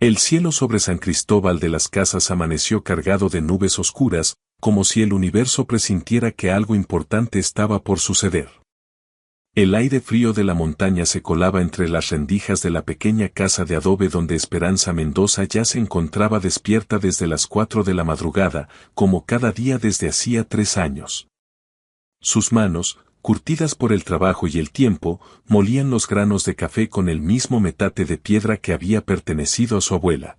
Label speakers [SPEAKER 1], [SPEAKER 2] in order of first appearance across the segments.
[SPEAKER 1] El cielo sobre San Cristóbal de las Casas amaneció cargado de nubes oscuras, como si el universo presintiera que algo importante estaba por suceder. El aire frío de la montaña se colaba entre las rendijas de la pequeña casa de adobe donde Esperanza Mendoza ya se encontraba despierta desde las 4 de la madrugada, como cada día desde hacía 3 años. Sus manos, curtidas por el trabajo y el tiempo, molían los granos de café con el mismo metate de piedra que había pertenecido a su abuela.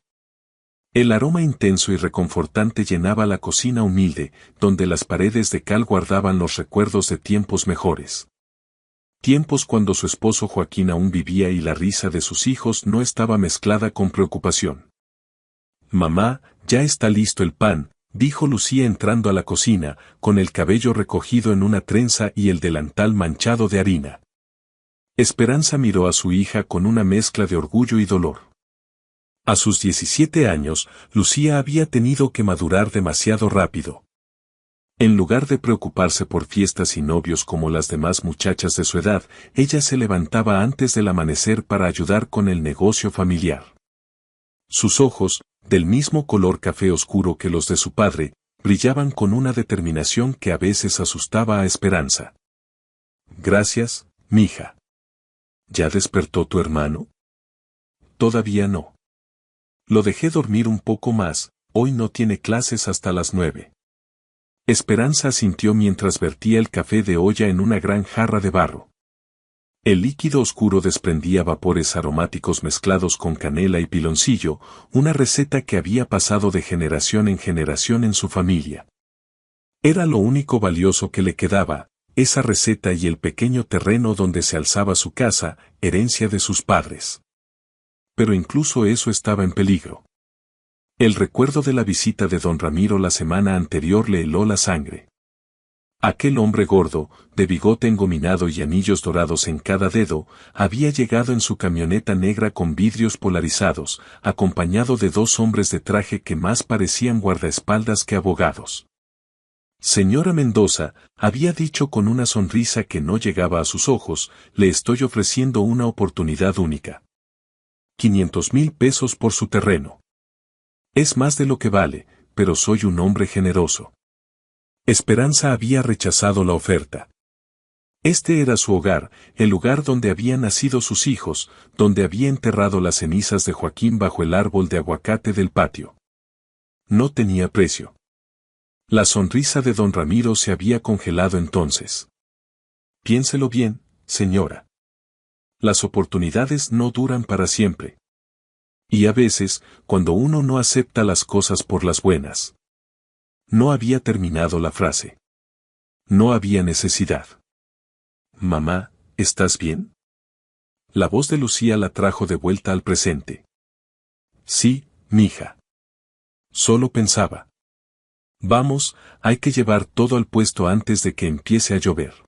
[SPEAKER 1] El aroma intenso y reconfortante llenaba la cocina humilde, donde las paredes de cal guardaban los recuerdos de tiempos mejores. Tiempos cuando su esposo Joaquín aún vivía y la risa de sus hijos no estaba mezclada con preocupación. «Mamá, ya está listo el pan», dijo Lucía entrando a la cocina, con el cabello recogido en una trenza y el delantal manchado de harina. Esperanza miró a su hija con una mezcla de orgullo y dolor. A sus 17 años, Lucía había tenido que madurar demasiado rápido. En lugar de preocuparse por fiestas y novios como las demás muchachas de su edad, ella se levantaba antes del amanecer para ayudar con el negocio familiar. Sus ojos, del mismo color café oscuro que los de su padre, brillaban con una determinación que a veces asustaba a Esperanza. «Gracias, mija». «¿Ya despertó tu hermano?» «Todavía no. Lo dejé dormir un poco más, hoy no tiene clases hasta las 9». Esperanza asintió mientras vertía el café de olla en una gran jarra de barro. El líquido oscuro desprendía vapores aromáticos mezclados con canela y piloncillo, una receta que había pasado de generación en generación en su familia. Era lo único valioso que le quedaba, esa receta y el pequeño terreno donde se alzaba su casa, herencia de sus padres. Pero incluso eso estaba en peligro. El recuerdo de la visita de don Ramiro la semana anterior le heló la sangre. Aquel hombre gordo, de bigote engominado y anillos dorados en cada dedo, había llegado en su camioneta negra con vidrios polarizados, acompañado de 2 hombres de traje que más parecían guardaespaldas que abogados. «Señora Mendoza», había dicho con una sonrisa que no llegaba a sus ojos, «le estoy ofreciendo una oportunidad única. 500,000 pesos por su terreno. Es más de lo que vale, pero soy un hombre generoso». Esperanza había rechazado la oferta. Este era su hogar, el lugar donde habían nacido sus hijos, donde había enterrado las cenizas de Joaquín bajo el árbol de aguacate del patio. No tenía precio. La sonrisa de don Ramiro se había congelado entonces. «Piénselo bien, señora. Las oportunidades no duran para siempre. Y a veces, cuando uno no acepta las cosas por las buenas». No había terminado la frase. No había necesidad. «Mamá, ¿estás bien?». La voz de Lucía la trajo de vuelta al presente. «Sí, mija. Solo pensaba. Vamos, hay que llevar todo al puesto antes de que empiece a llover».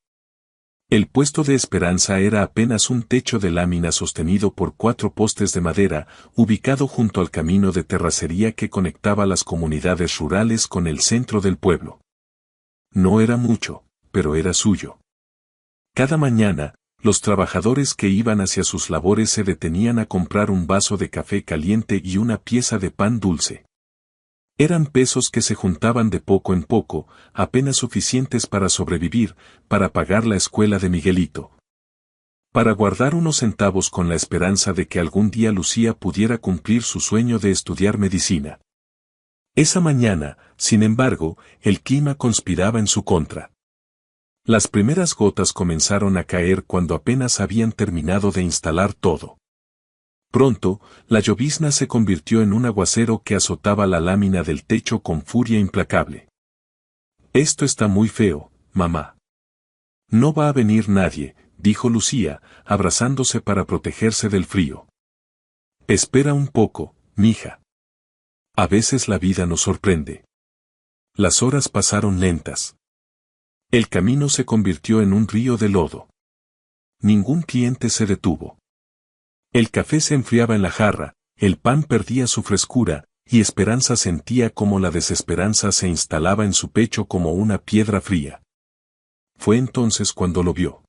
[SPEAKER 1] El puesto de Esperanza era apenas un techo de lámina sostenido por 4 postes de madera, ubicado junto al camino de terracería que conectaba las comunidades rurales con el centro del pueblo. No era mucho, pero era suyo. Cada mañana, los trabajadores que iban hacia sus labores se detenían a comprar un vaso de café caliente y una pieza de pan dulce. Eran pesos que se juntaban de poco en poco, apenas suficientes para sobrevivir, para pagar la escuela de Miguelito. Para guardar unos centavos con la esperanza de que algún día Lucía pudiera cumplir su sueño de estudiar medicina. Esa mañana, sin embargo, el clima conspiraba en su contra. Las primeras gotas comenzaron a caer cuando apenas habían terminado de instalar todo. Pronto, la llovizna se convirtió en un aguacero que azotaba la lámina del techo con furia implacable. «Esto está muy feo, mamá». «No va a venir nadie», dijo Lucía, abrazándose para protegerse del frío. «Espera un poco, mija. A veces la vida nos sorprende». Las horas pasaron lentas. El camino se convirtió en un río de lodo. Ningún cliente se detuvo. El café se enfriaba en la jarra, el pan perdía su frescura, y Esperanza sentía como la desesperanza se instalaba en su pecho como una piedra fría. Fue entonces cuando lo vio.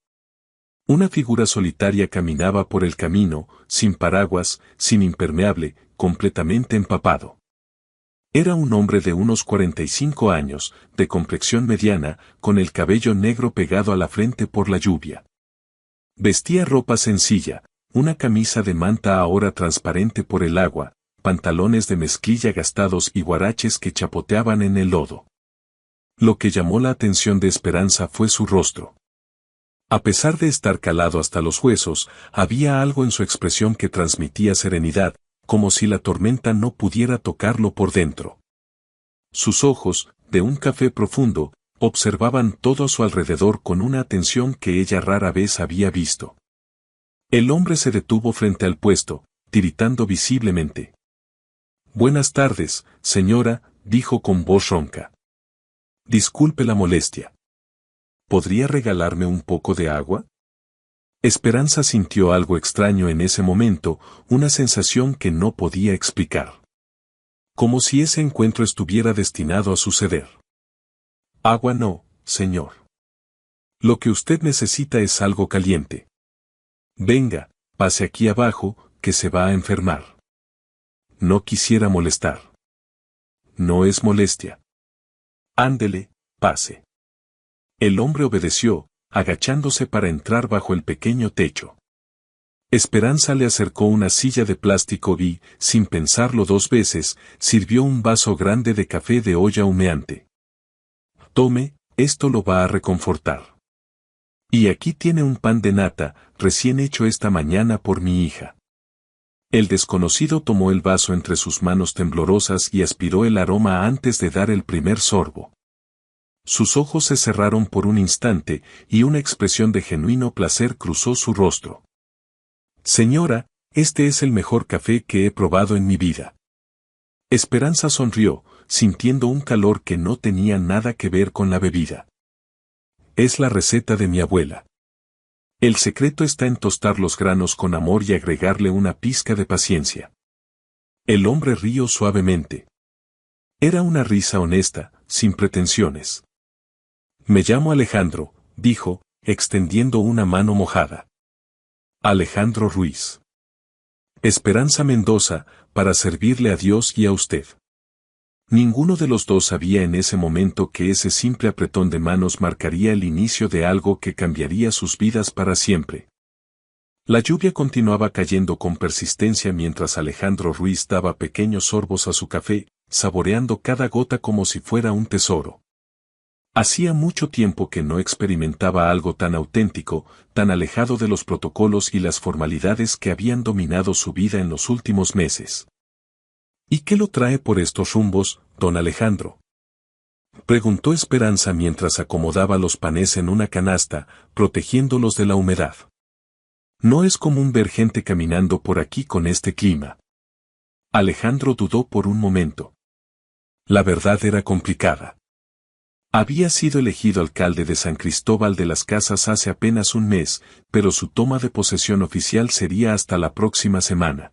[SPEAKER 1] Una figura solitaria caminaba por el camino, sin paraguas, sin impermeable, completamente empapado. Era un hombre de unos 45 años, de complexión mediana, con el cabello negro pegado a la frente por la lluvia. Vestía ropa sencilla, una camisa de manta ahora transparente por el agua, pantalones de mezclilla gastados y huaraches que chapoteaban en el lodo. Lo que llamó la atención de Esperanza fue su rostro. A pesar de estar calado hasta los huesos, había algo en su expresión que transmitía serenidad, como si la tormenta no pudiera tocarlo por dentro. Sus ojos, de un café profundo, observaban todo a su alrededor con una atención que ella rara vez había visto. El hombre se detuvo frente al puesto, tiritando visiblemente. «Buenas tardes, señora», dijo con voz ronca. «Disculpe la molestia. ¿Podría regalarme un poco de agua?» Esperanza sintió algo extraño en ese momento, una sensación que no podía explicar. Como si ese encuentro estuviera destinado a suceder. «Agua no, señor. Lo que usted necesita es algo caliente. Venga, pase aquí abajo, que se va a enfermar». No quisiera molestar. «No es molestia». «Ándele, pase». El hombre obedeció, agachándose para entrar bajo el pequeño techo. Esperanza le acercó una silla de plástico y, sin pensarlo dos veces, sirvió un vaso grande de café de olla humeante. «Tome, esto lo va a reconfortar. Y aquí tiene un pan de nata, recién hecho esta mañana por mi hija». El desconocido tomó el vaso entre sus manos temblorosas y aspiró el aroma antes de dar el primer sorbo. Sus ojos se cerraron por un instante y una expresión de genuino placer cruzó su rostro. «Señora, este es el mejor café que he probado en mi vida». Esperanza sonrió, sintiendo un calor que no tenía nada que ver con la bebida. «Es la receta de mi abuela. El secreto está en tostar los granos con amor y agregarle una pizca de paciencia». El hombre rió suavemente. Era una risa honesta, sin pretensiones. «Me llamo Alejandro», dijo, extendiendo una mano mojada. «Alejandro Ruiz». «Esperanza Mendoza, para servirle a Dios y a usted». Ninguno de los dos sabía en ese momento que ese simple apretón de manos marcaría el inicio de algo que cambiaría sus vidas para siempre. La lluvia continuaba cayendo con persistencia mientras Alejandro Ruiz daba pequeños sorbos a su café, saboreando cada gota como si fuera un tesoro. Hacía mucho tiempo que no experimentaba algo tan auténtico, tan alejado de los protocolos y las formalidades que habían dominado su vida en los últimos meses. «¿Y qué lo trae por estos rumbos, don Alejandro?», preguntó Esperanza mientras acomodaba los panes en una canasta, protegiéndolos de la humedad. «No es común ver gente caminando por aquí con este clima». Alejandro dudó por un momento. La verdad era complicada. Había sido elegido alcalde de San Cristóbal de las Casas hace apenas un mes, pero su toma de posesión oficial sería hasta la próxima semana.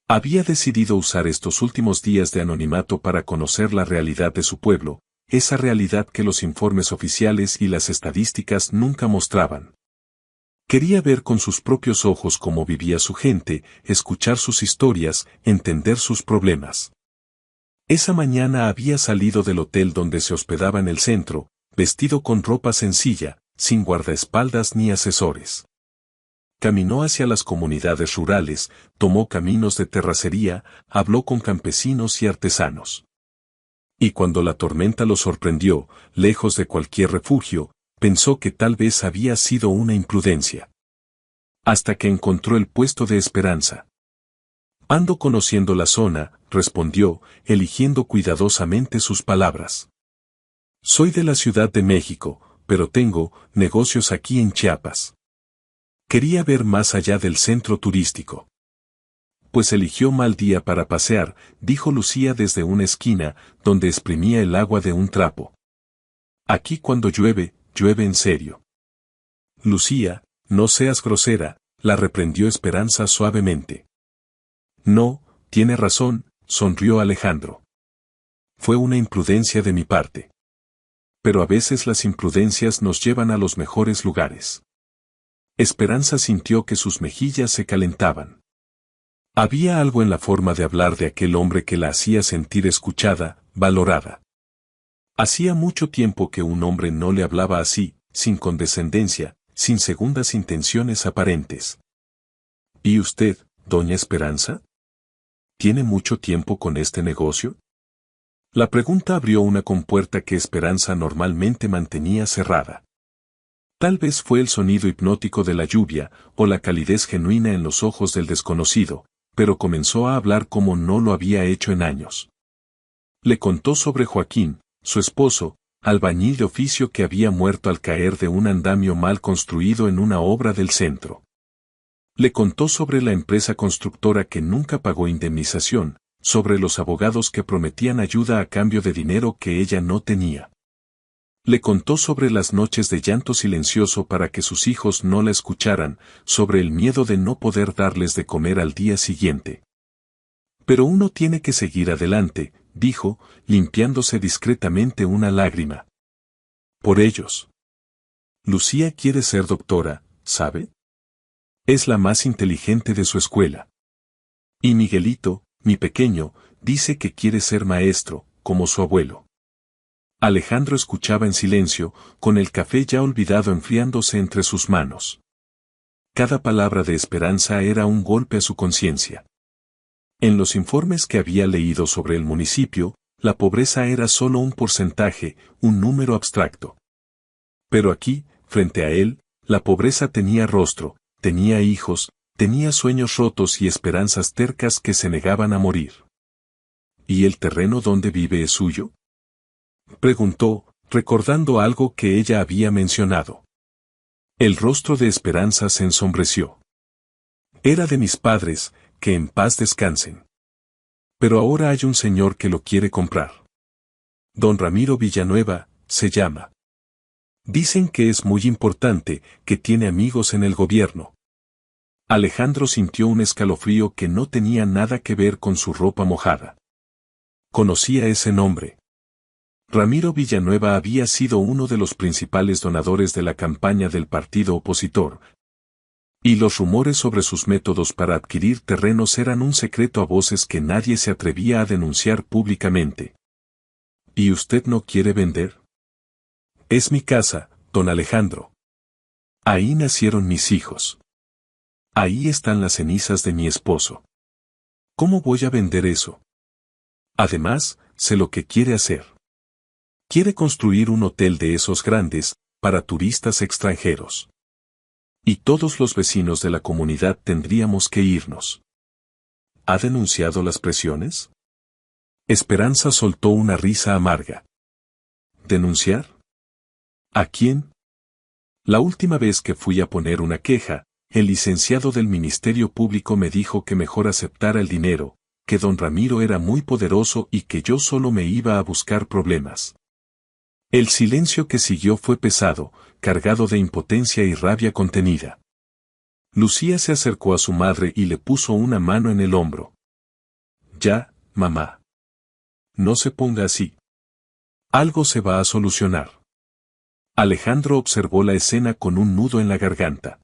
[SPEAKER 1] Había decidido usar estos últimos días de anonimato para conocer la realidad de su pueblo, esa realidad que los informes oficiales y las estadísticas nunca mostraban. Quería ver con sus propios ojos cómo vivía su gente, escuchar sus historias, entender sus problemas. Esa mañana había salido del hotel donde se hospedaba en el centro, vestido con ropa sencilla, sin guardaespaldas ni asesores. Caminó hacia las comunidades rurales, tomó caminos de terracería, habló con campesinos y artesanos. Y cuando la tormenta lo sorprendió, lejos de cualquier refugio, pensó que tal vez había sido una imprudencia. Hasta que encontró el puesto de Esperanza. «Ando conociendo la zona», respondió, eligiendo cuidadosamente sus palabras. «Soy de la Ciudad de México, pero tengo negocios aquí en Chiapas. Quería ver más allá del centro turístico». «Pues eligió mal día para pasear», dijo Lucía desde una esquina, donde exprimía el agua de un trapo. «Aquí cuando llueve, llueve en serio». «Lucía, no seas grosera», la reprendió Esperanza suavemente. «No, tiene razón», sonrió Alejandro. «Fue una imprudencia de mi parte. Pero a veces las imprudencias nos llevan a los mejores lugares». Esperanza sintió que sus mejillas se calentaban. Había algo en la forma de hablar de aquel hombre que la hacía sentir escuchada, valorada. Hacía mucho tiempo que un hombre no le hablaba así, sin condescendencia, sin segundas intenciones aparentes. ¿Y usted, doña Esperanza? ¿Tiene mucho tiempo con este negocio? La pregunta abrió una compuerta que Esperanza normalmente mantenía cerrada. Tal vez fue el sonido hipnótico de la lluvia, o la calidez genuina en los ojos del desconocido, pero comenzó a hablar como no lo había hecho en años. Le contó sobre Joaquín, su esposo, albañil de oficio que había muerto al caer de un andamio mal construido en una obra del centro. Le contó sobre la empresa constructora que nunca pagó indemnización, sobre los abogados que prometían ayuda a cambio de dinero que ella no tenía. Le contó sobre las noches de llanto silencioso para que sus hijos no la escucharan, sobre el miedo de no poder darles de comer al día siguiente. Pero uno tiene que seguir adelante, dijo, limpiándose discretamente una lágrima. Por ellos. Lucía quiere ser doctora, ¿sabe? Es la más inteligente de su escuela. Y Miguelito, mi pequeño, dice que quiere ser maestro, como su abuelo. Alejandro escuchaba en silencio, con el café ya olvidado enfriándose entre sus manos. Cada palabra de Esperanza era un golpe a su conciencia. En los informes que había leído sobre el municipio, la pobreza era solo un porcentaje, un número abstracto. Pero aquí, frente a él, la pobreza tenía rostro, tenía hijos, tenía sueños rotos y esperanzas tercas que se negaban a morir. ¿Y el terreno donde vive es suyo? Preguntó, recordando algo que ella había mencionado. El rostro de Esperanza se ensombreció. Era de mis padres, que en paz descansen. Pero ahora hay un señor que lo quiere comprar. Don Ramiro Villanueva, se llama. Dicen que es muy importante, que tiene amigos en el gobierno. Alejandro sintió un escalofrío que no tenía nada que ver con su ropa mojada. Conocía ese nombre. Ramiro Villanueva había sido uno de los principales donadores de la campaña del partido opositor. Y los rumores sobre sus métodos para adquirir terrenos eran un secreto a voces que nadie se atrevía a denunciar públicamente. ¿Y usted no quiere vender? Es mi casa, don Alejandro. Ahí nacieron mis hijos. Ahí están las cenizas de mi esposo. ¿Cómo voy a vender eso? Además, sé lo que quiere hacer. Quiere construir un hotel de esos grandes, para turistas extranjeros. Y todos los vecinos de la comunidad tendríamos que irnos. ¿Ha denunciado las presiones? Esperanza soltó una risa amarga. ¿Denunciar? ¿A quién? La última vez que fui a poner una queja, el licenciado del Ministerio Público me dijo que mejor aceptara el dinero, que don Ramiro era muy poderoso y que yo solo me iba a buscar problemas. El silencio que siguió fue pesado, cargado de impotencia y rabia contenida. Lucía se acercó a su madre y le puso una mano en el hombro. Ya, mamá. No se ponga así. Algo se va a solucionar. Alejandro observó la escena con un nudo en la garganta.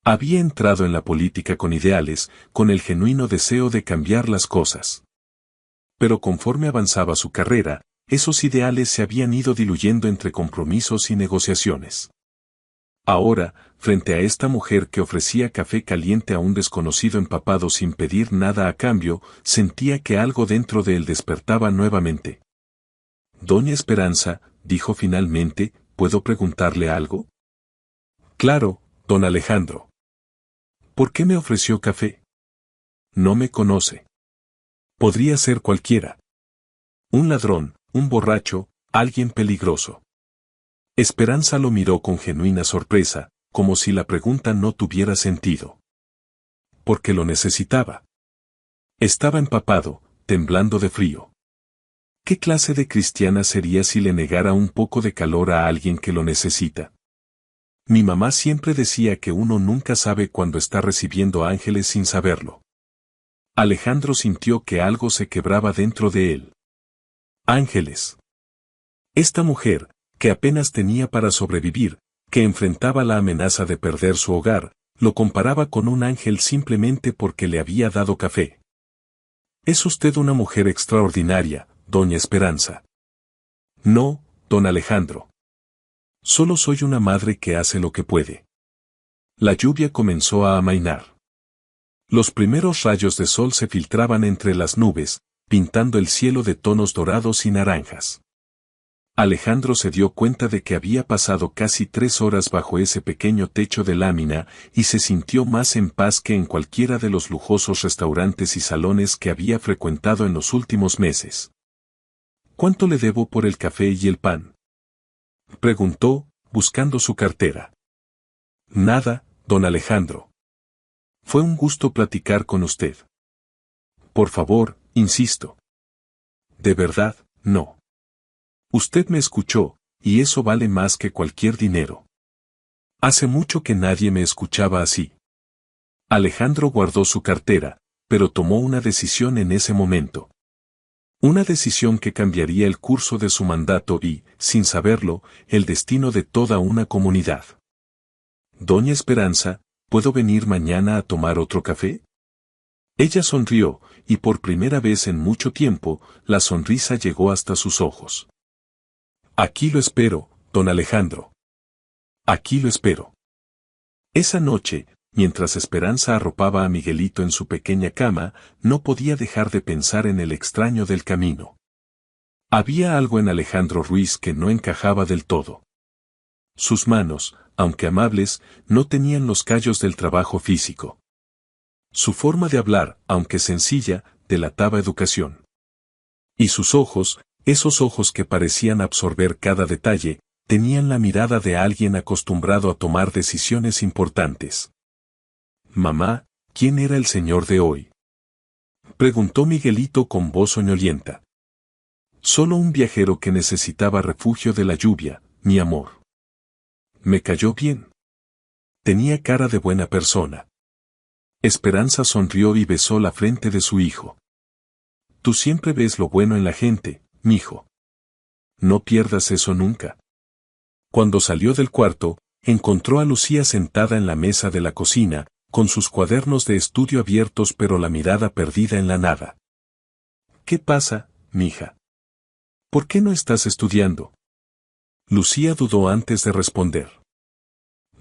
[SPEAKER 1] Había entrado en la política con ideales, con el genuino deseo de cambiar las cosas. Pero conforme avanzaba su carrera, esos ideales se habían ido diluyendo entre compromisos y negociaciones. Ahora, frente a esta mujer que ofrecía café caliente a un desconocido empapado sin pedir nada a cambio, sentía que algo dentro de él despertaba nuevamente. Doña Esperanza, dijo finalmente, ¿puedo preguntarle algo? Claro, don Alejandro. ¿Por qué me ofreció café? No me conoce. Podría ser cualquiera. Un ladrón, un borracho, alguien peligroso. Esperanza lo miró con genuina sorpresa, como si la pregunta no tuviera sentido. Porque lo necesitaba. Estaba empapado, temblando de frío. ¿Qué clase de cristiana sería si le negara un poco de calor a alguien que lo necesita? Mi mamá siempre decía que uno nunca sabe cuándo está recibiendo ángeles sin saberlo. Alejandro sintió que algo se quebraba dentro de él. Ángeles. Esta mujer, que apenas tenía para sobrevivir, que enfrentaba la amenaza de perder su hogar, Lo comparaba con un ángel simplemente porque le había dado café. Es usted una mujer extraordinaria, doña Esperanza. No, don Alejandro. Solo soy una madre que hace lo que puede. La lluvia comenzó a amainar. Los primeros rayos de sol se filtraban entre las nubes, pintando el cielo de tonos dorados y naranjas. Alejandro se dio cuenta de que había pasado casi 3 horas bajo ese pequeño techo de lámina y se sintió más en paz que en cualquiera de los lujosos restaurantes y salones que había frecuentado en los últimos meses. ¿Cuánto le debo por el café y el pan?, preguntó, buscando su cartera. Nada, don Alejandro. Fue un gusto platicar con usted. Por favor, insisto. De verdad, no. Usted me escuchó, y eso vale más que cualquier dinero. Hace mucho que nadie me escuchaba así. Alejandro guardó su cartera, pero tomó una decisión en ese momento. Una decisión que cambiaría el curso de su mandato y, sin saberlo, el destino de toda una comunidad. Doña Esperanza, ¿puedo venir mañana a tomar otro café? Ella sonrió, y por primera vez en mucho tiempo, la sonrisa llegó hasta sus ojos. Aquí lo espero, don Alejandro. Aquí lo espero. Esa noche, mientras Esperanza arropaba a Miguelito en su pequeña cama, no podía dejar de pensar en el extraño del camino. Había algo en Alejandro Ruiz que no encajaba del todo. Sus manos, aunque amables, no tenían los callos del trabajo físico. Su forma de hablar, aunque sencilla, delataba educación. Y sus ojos, esos ojos que parecían absorber cada detalle, tenían la mirada de alguien acostumbrado a tomar decisiones importantes. Mamá, ¿quién era el señor de hoy?, preguntó Miguelito con voz soñolienta. Solo un viajero que necesitaba refugio de la lluvia, mi amor. Me cayó bien. Tenía cara de buena persona. Esperanza sonrió y besó la frente de su hijo. Tú siempre ves lo bueno en la gente, mijo. No pierdas eso nunca. Cuando salió del cuarto, encontró a Lucía sentada en la mesa de la cocina, con sus cuadernos de estudio abiertos pero la mirada perdida en la nada. ¿Qué pasa, mija? ¿Por qué no estás estudiando? Lucía dudó antes de responder.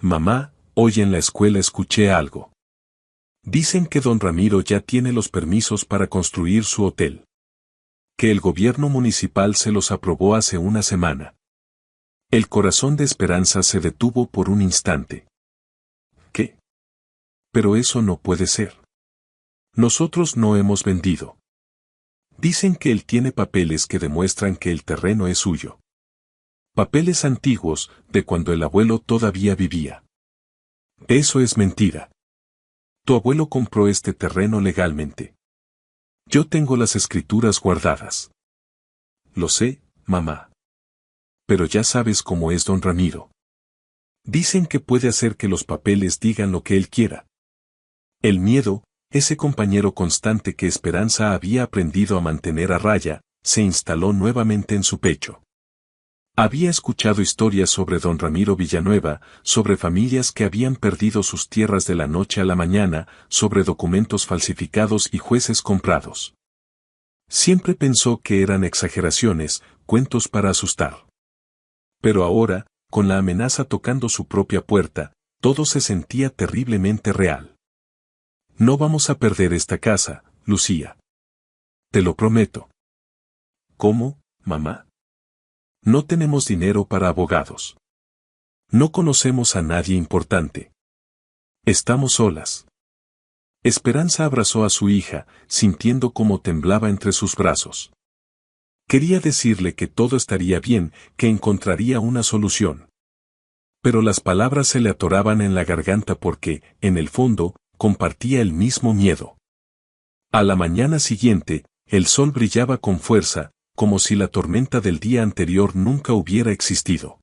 [SPEAKER 1] Mamá, hoy en la escuela escuché algo. Dicen que don Ramiro ya tiene los permisos para construir su hotel. Que el gobierno municipal se los aprobó hace una semana. El corazón de Esperanza se detuvo por un instante. ¿Qué? Pero eso no puede ser. Nosotros no hemos vendido. Dicen que él tiene papeles que demuestran que el terreno es suyo. Papeles antiguos, de cuando el abuelo todavía vivía. Eso es mentira. Tu abuelo compró este terreno legalmente. Yo tengo las escrituras guardadas. Lo sé, mamá. Pero ya sabes cómo es don Ramiro. Dicen que puede hacer que los papeles digan lo que él quiera. El miedo, ese compañero constante que Esperanza había aprendido a mantener a raya, se instaló nuevamente en su pecho. Había escuchado historias sobre don Ramiro Villanueva, sobre familias que habían perdido sus tierras de la noche a la mañana, sobre documentos falsificados y jueces comprados. Siempre pensó que eran exageraciones, cuentos para asustar. Pero ahora, con la amenaza tocando su propia puerta, todo se sentía terriblemente real. No vamos a perder esta casa, Lucía. Te lo prometo. ¿Cómo, mamá? No tenemos dinero para abogados. No conocemos a nadie importante. Estamos solas. Esperanza abrazó a su hija, sintiendo cómo temblaba entre sus brazos. Quería decirle que todo estaría bien, que encontraría una solución. Pero las palabras se le atoraban en la garganta porque, en el fondo, compartía el mismo miedo. A la mañana siguiente, el sol brillaba con fuerza, como si la tormenta del día anterior nunca hubiera existido.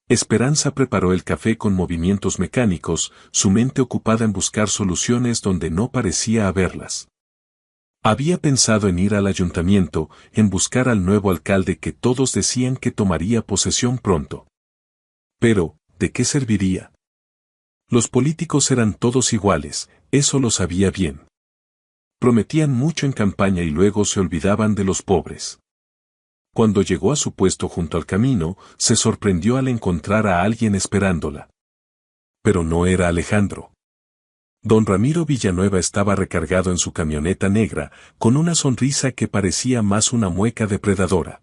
[SPEAKER 1] Esperanza preparó el café con movimientos mecánicos, su mente ocupada en buscar soluciones donde no parecía haberlas. Había pensado en ir al ayuntamiento, en buscar al nuevo alcalde que todos decían que tomaría posesión pronto. Pero, ¿de qué serviría? Los políticos eran todos iguales, eso lo sabía bien. Prometían mucho en campaña y luego se olvidaban de los pobres. Cuando llegó a su puesto junto al camino, se sorprendió al encontrar a alguien esperándola. Pero no era Alejandro. Don Ramiro Villanueva estaba recargado en su camioneta negra, con una sonrisa que parecía más una mueca depredadora.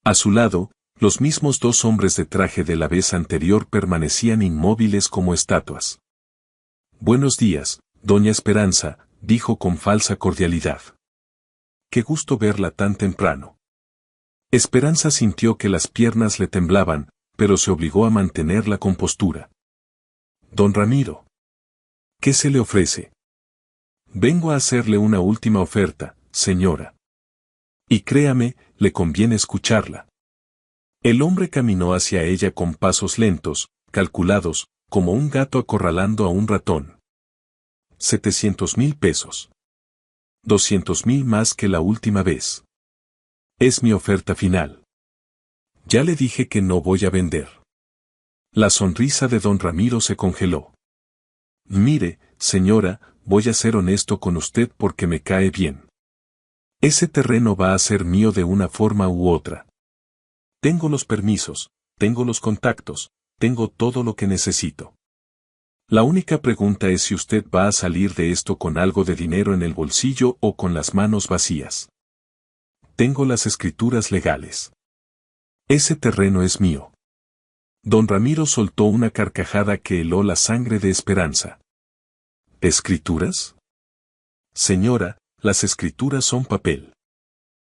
[SPEAKER 1] A su lado, los mismos dos hombres de traje de la vez anterior permanecían inmóviles como estatuas. «Buenos días, doña Esperanza», dijo con falsa cordialidad. «Qué gusto verla tan temprano». Esperanza sintió que las piernas le temblaban, pero se obligó a mantener la compostura. «Don Ramiro. ¿Qué se le ofrece?» «Vengo a hacerle una última oferta, señora. Y créame, le conviene escucharla». El hombre caminó hacia ella con pasos lentos, calculados, como un gato acorralando a un ratón. 700,000 pesos. 200,000 más que la última vez. Es mi oferta final. Ya le dije que no voy a vender. La sonrisa de don Ramiro se congeló. Mire, señora, voy a ser honesto con usted porque me cae bien. Ese terreno va a ser mío de una forma u otra. Tengo los permisos, tengo los contactos, tengo todo lo que necesito. La única pregunta es si usted va a salir de esto con algo de dinero en el bolsillo o con las manos vacías. Tengo las escrituras legales. Ese terreno es mío. Don Ramiro soltó una carcajada que heló la sangre de Esperanza. ¿Escrituras? Señora, las escrituras son papel.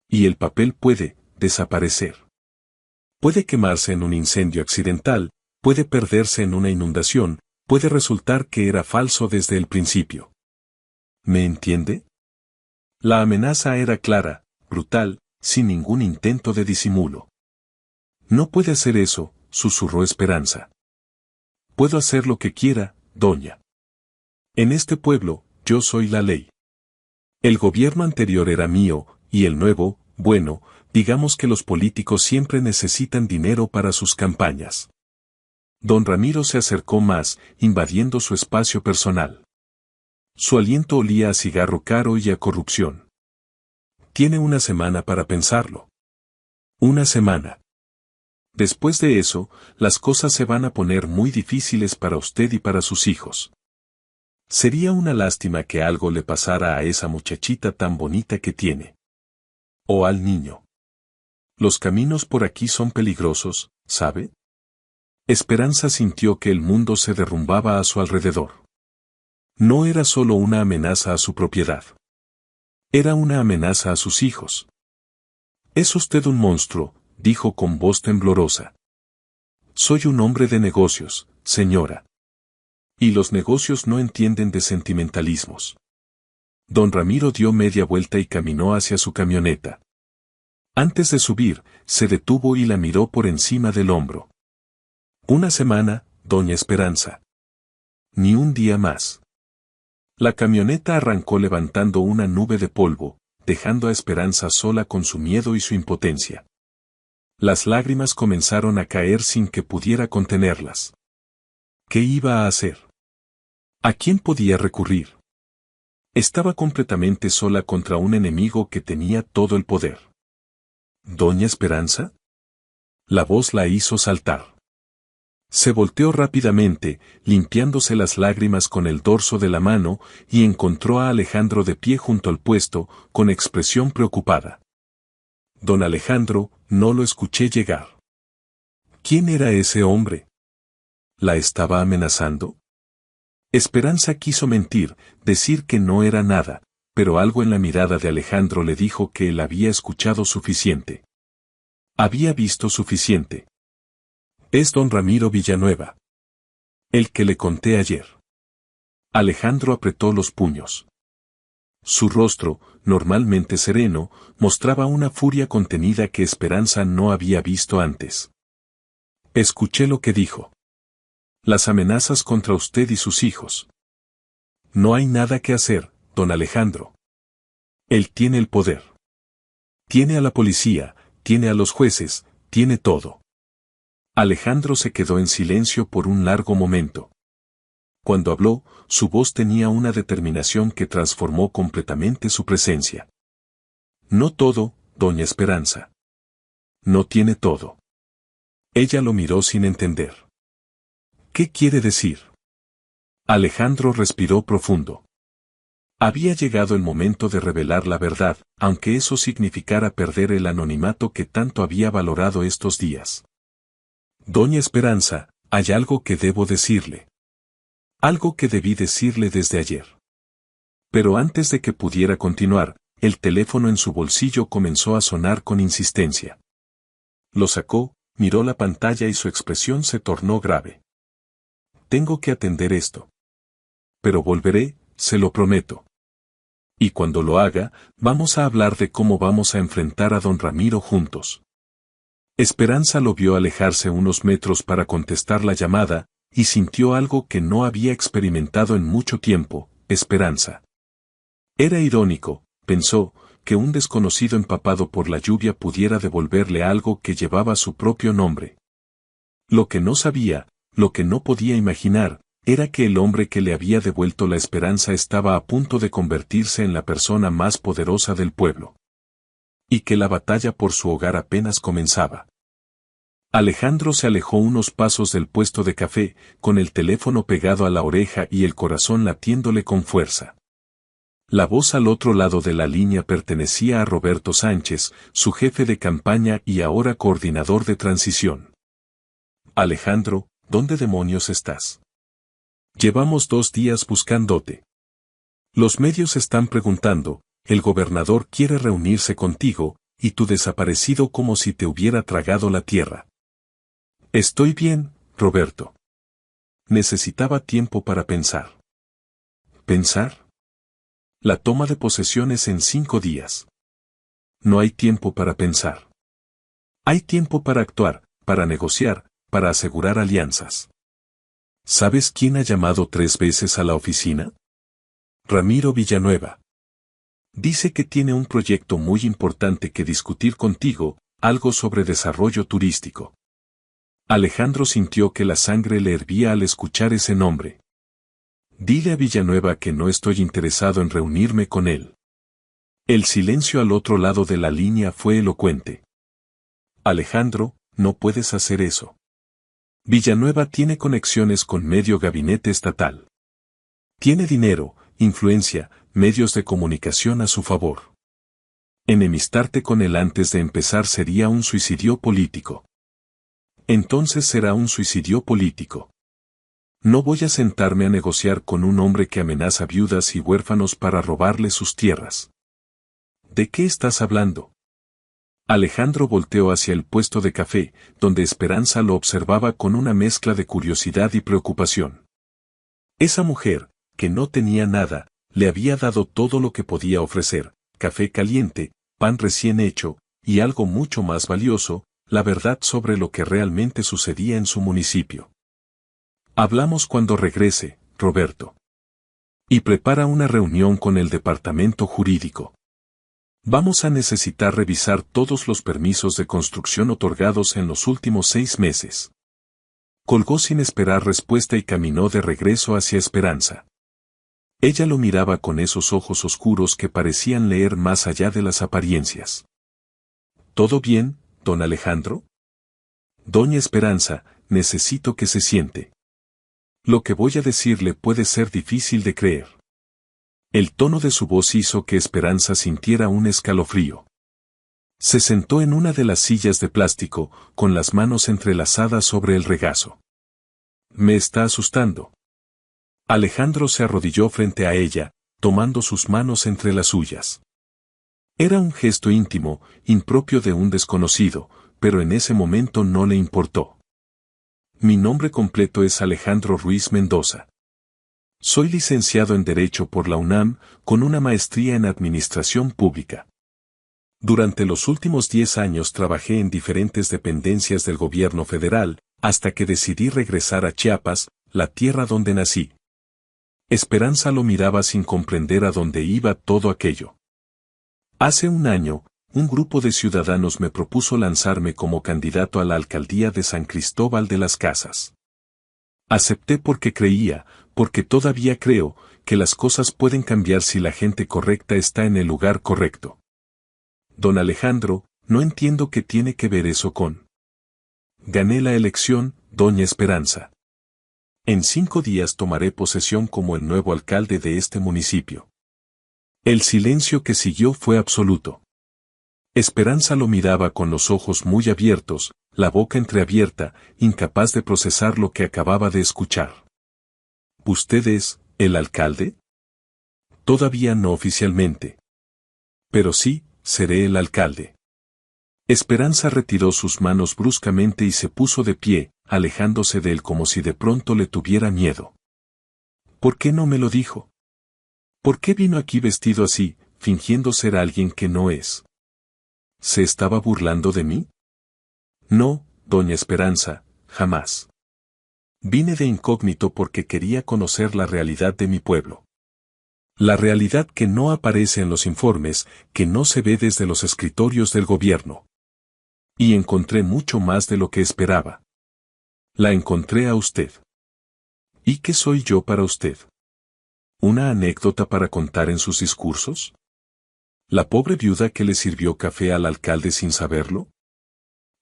[SPEAKER 1] Y el papel puede desaparecer. Puede quemarse en un incendio accidental, puede perderse en una inundación, puede resultar que era falso desde el principio. ¿Me entiende? La amenaza era clara, brutal, sin ningún intento de disimulo. No puede hacer eso, susurró Esperanza. Puedo hacer lo que quiera, doña. En este pueblo, yo soy la ley. El gobierno anterior era mío, y el nuevo, bueno, digamos que los políticos siempre necesitan dinero para sus campañas. Don Ramiro se acercó más, invadiendo su espacio personal. Su aliento olía a cigarro caro y a corrupción. Tiene una semana para pensarlo. Una semana. Después de eso, las cosas se van a poner muy difíciles para usted y para sus hijos. Sería una lástima que algo le pasara a esa muchachita tan bonita que tiene. O al niño. Los caminos por aquí son peligrosos, ¿sabe? Esperanza sintió que el mundo se derrumbaba a su alrededor. No era solo una amenaza a su propiedad. Era una amenaza a sus hijos. «Es usted un monstruo», dijo con voz temblorosa. «Soy un hombre de negocios, señora. Y los negocios no entienden de sentimentalismos». Don Ramiro dio media vuelta y caminó hacia su camioneta. Antes de subir, se detuvo y la miró por encima del hombro. «Una semana, doña Esperanza. Ni un día más». La camioneta arrancó levantando una nube de polvo, dejando a Esperanza sola con su miedo y su impotencia. Las lágrimas comenzaron a caer sin que pudiera contenerlas. ¿Qué iba a hacer? ¿A quién podía recurrir? Estaba completamente sola contra un enemigo que tenía todo el poder. ¿Doña Esperanza? La voz la hizo saltar. Se volteó rápidamente, limpiándose las lágrimas con el dorso de la mano, y encontró a Alejandro de pie junto al puesto, con expresión preocupada. «Don Alejandro, no lo escuché llegar». ¿Quién era ese hombre? ¿La estaba amenazando? Esperanza quiso mentir, decir que no era nada, pero algo en la mirada de Alejandro le dijo que él había escuchado suficiente. Había visto suficiente. Es don Ramiro Villanueva. El que le conté ayer. Alejandro apretó los puños. Su rostro, normalmente sereno, mostraba una furia contenida que Esperanza no había visto antes. Escuché lo que dijo. Las amenazas contra usted y sus hijos. No hay nada que hacer, don Alejandro. Él tiene el poder. Tiene a la policía, tiene a los jueces, tiene todo. Alejandro se quedó en silencio por un largo momento. Cuando habló, su voz tenía una determinación que transformó completamente su presencia. No todo, doña Esperanza. No tiene todo. Ella lo miró sin entender. ¿Qué quiere decir? Alejandro respiró profundo. Había llegado el momento de revelar la verdad, aunque eso significara perder el anonimato que tanto había valorado estos días. Doña Esperanza, hay algo que debo decirle. Algo que debí decirle desde ayer. Pero antes de que pudiera continuar, el teléfono en su bolsillo comenzó a sonar con insistencia. Lo sacó, miró la pantalla y su expresión se tornó grave. Tengo que atender esto. Pero volveré, se lo prometo. Y cuando lo haga, vamos a hablar de cómo vamos a enfrentar a don Ramiro juntos. Esperanza lo vio alejarse unos metros para contestar la llamada, y sintió algo que no había experimentado en mucho tiempo, esperanza. Era irónico, pensó, que un desconocido empapado por la lluvia pudiera devolverle algo que llevaba su propio nombre. Lo que no sabía, lo que no podía imaginar, era que el hombre que le había devuelto la esperanza estaba a punto de convertirse en la persona más poderosa del pueblo. Y que la batalla por su hogar apenas comenzaba. Alejandro se alejó unos pasos del puesto de café, con el teléfono pegado a la oreja y el corazón latiéndole con fuerza. La voz al otro lado de la línea pertenecía a Roberto Sánchez, su jefe de campaña y ahora coordinador de transición. Alejandro, ¿dónde demonios estás? Llevamos 2 días buscándote. Los medios están preguntando, el gobernador quiere reunirse contigo, y tú desaparecido como si te hubiera tragado la tierra. Estoy bien, Roberto. Necesitaba tiempo para pensar. ¿Pensar? La toma de posesión es en 5 días. No hay tiempo para pensar. Hay tiempo para actuar, para negociar, para asegurar alianzas. ¿Sabes quién ha llamado 3 veces a la oficina? Ramiro Villanueva. Dice que tiene un proyecto muy importante que discutir contigo, algo sobre desarrollo turístico. Alejandro sintió que la sangre le hervía al escuchar ese nombre. Dile a Villanueva que no estoy interesado en reunirme con él. El silencio al otro lado de la línea fue elocuente. Alejandro, no puedes hacer eso. Villanueva tiene conexiones con medio gabinete estatal. Tiene dinero, influencia, medios de comunicación a su favor. Enemistarte con él antes de empezar sería un suicidio político. Entonces será un suicidio político. No voy a sentarme a negociar con un hombre que amenaza viudas y huérfanos para robarle sus tierras. ¿De qué estás hablando? Alejandro volteó hacia el puesto de café, donde Esperanza lo observaba con una mezcla de curiosidad y preocupación. Esa mujer, que no tenía nada, le había dado todo lo que podía ofrecer, café caliente, pan recién hecho, y algo mucho más valioso, la verdad sobre lo que realmente sucedía en su municipio. Hablamos cuando regrese, Roberto. Y prepara una reunión con el departamento jurídico. Vamos a necesitar revisar todos los permisos de construcción otorgados en los últimos 6 meses. Colgó sin esperar respuesta y caminó de regreso hacia Esperanza. Ella lo miraba con esos ojos oscuros que parecían leer más allá de las apariencias. ¿Todo bien, don Alejandro? Doña Esperanza, necesito que se siente. Lo que voy a decirle puede ser difícil de creer. El tono de su voz hizo que Esperanza sintiera un escalofrío. Se sentó en una de las sillas de plástico, con las manos entrelazadas sobre el regazo. Me está asustando. Alejandro se arrodilló frente a ella, tomando sus manos entre las suyas. Era un gesto íntimo, impropio de un desconocido, pero en ese momento no le importó. Mi nombre completo es Alejandro Ruiz Mendoza. Soy licenciado en Derecho por la UNAM, con una maestría en Administración Pública. Durante los últimos 10 años trabajé en diferentes dependencias del gobierno federal, hasta que decidí regresar a Chiapas, la tierra donde nací. Esperanza lo miraba sin comprender a dónde iba todo aquello. Hace un año, un grupo de ciudadanos me propuso lanzarme como candidato a la alcaldía de San Cristóbal de las Casas. Acepté porque creía, porque todavía creo, que las cosas pueden cambiar si la gente correcta está en el lugar correcto. Don Alejandro, no entiendo qué tiene que ver eso con. Gané la elección, doña Esperanza. En 5 días tomaré posesión como el nuevo alcalde de este municipio. El silencio que siguió fue absoluto. Esperanza lo miraba con los ojos muy abiertos, la boca entreabierta, incapaz de procesar lo que acababa de escuchar. ¿Usted es el alcalde? Todavía no oficialmente. Pero sí, seré el alcalde. Esperanza retiró sus manos bruscamente y se puso de pie, alejándose de él como si de pronto le tuviera miedo. ¿Por qué no me lo dijo? ¿Por qué vino aquí vestido así, fingiendo ser alguien que no es? ¿Se estaba burlando de mí? No, doña Esperanza, jamás. Vine de incógnito porque quería conocer la realidad de mi pueblo. La realidad que no aparece en los informes, que no se ve desde los escritorios del gobierno. Y encontré mucho más de lo que esperaba. La encontré a usted. ¿Y qué soy yo para usted? ¿Una anécdota para contar en sus discursos? ¿La pobre viuda que le sirvió café al alcalde sin saberlo?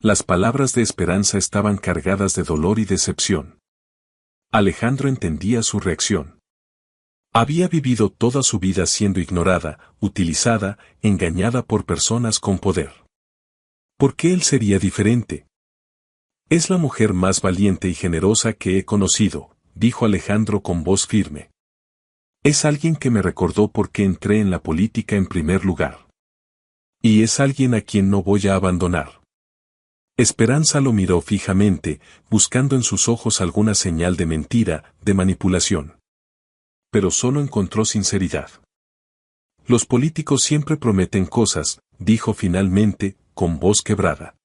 [SPEAKER 1] Las palabras de Esperanza estaban cargadas de dolor y decepción. Alejandro entendía su reacción. Había vivido toda su vida siendo ignorada, utilizada, engañada por personas con poder. ¿Por qué él sería diferente? Es la mujer más valiente y generosa que he conocido, dijo Alejandro con voz firme. Es alguien que me recordó por qué entré en la política en primer lugar. Y es alguien a quien no voy a abandonar. Esperanza lo miró fijamente, buscando en sus ojos alguna señal de mentira, de manipulación. Pero solo encontró sinceridad. Los políticos siempre prometen cosas, dijo finalmente, con voz quebrada.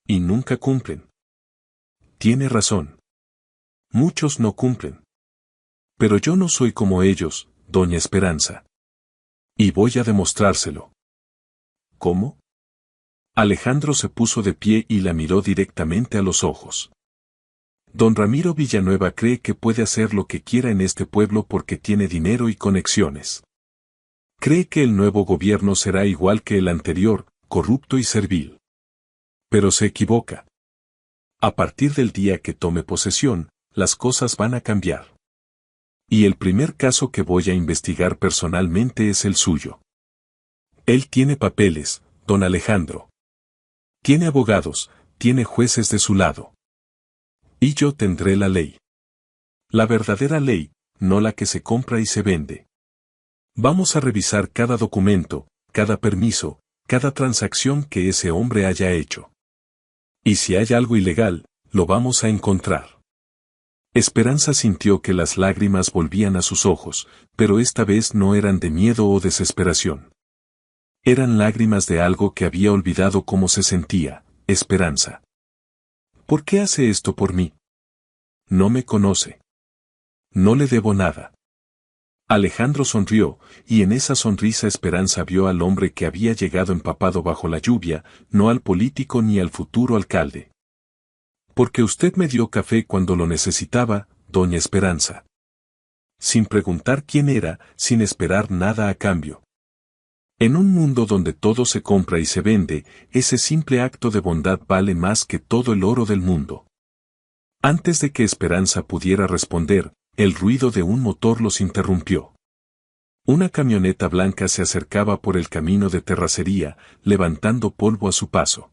[SPEAKER 1] Y nunca cumplen. Tiene razón. Muchos no cumplen. Pero yo no soy como ellos, doña Esperanza. Y voy a demostrárselo. ¿Cómo? Alejandro se puso de pie y la miró directamente a los ojos. Don Ramiro Villanueva cree que puede hacer lo que quiera en este pueblo porque tiene dinero y conexiones. Cree que el nuevo gobierno será igual que el anterior, corrupto y servil. Pero se equivoca. A partir del día que tome posesión, las cosas van a cambiar. Y el primer caso que voy a investigar personalmente es el suyo. Él tiene papeles, don Alejandro. Tiene abogados, tiene jueces de su lado. Y yo tendré la ley. La verdadera ley, no la que se compra y se vende. Vamos a revisar cada documento, cada permiso, cada transacción que ese hombre haya hecho. Y si hay algo ilegal, lo vamos a encontrar. Esperanza sintió que las lágrimas volvían a sus ojos, pero esta vez no eran de miedo o desesperación. Eran lágrimas de algo que había olvidado cómo se sentía, Esperanza. ¿Por qué hace esto por mí? No me conoce. No le debo nada. Alejandro sonrió, y en esa sonrisa Esperanza vio al hombre que había llegado empapado bajo la lluvia, no al político ni al futuro alcalde. Porque usted me dio café cuando lo necesitaba, doña Esperanza. Sin preguntar quién era, sin esperar nada a cambio. En un mundo donde todo se compra y se vende, ese simple acto de bondad vale más que todo el oro del mundo. Antes de que Esperanza pudiera responder, el ruido de un motor los interrumpió. Una camioneta blanca se acercaba por el camino de terracería, levantando polvo a su paso.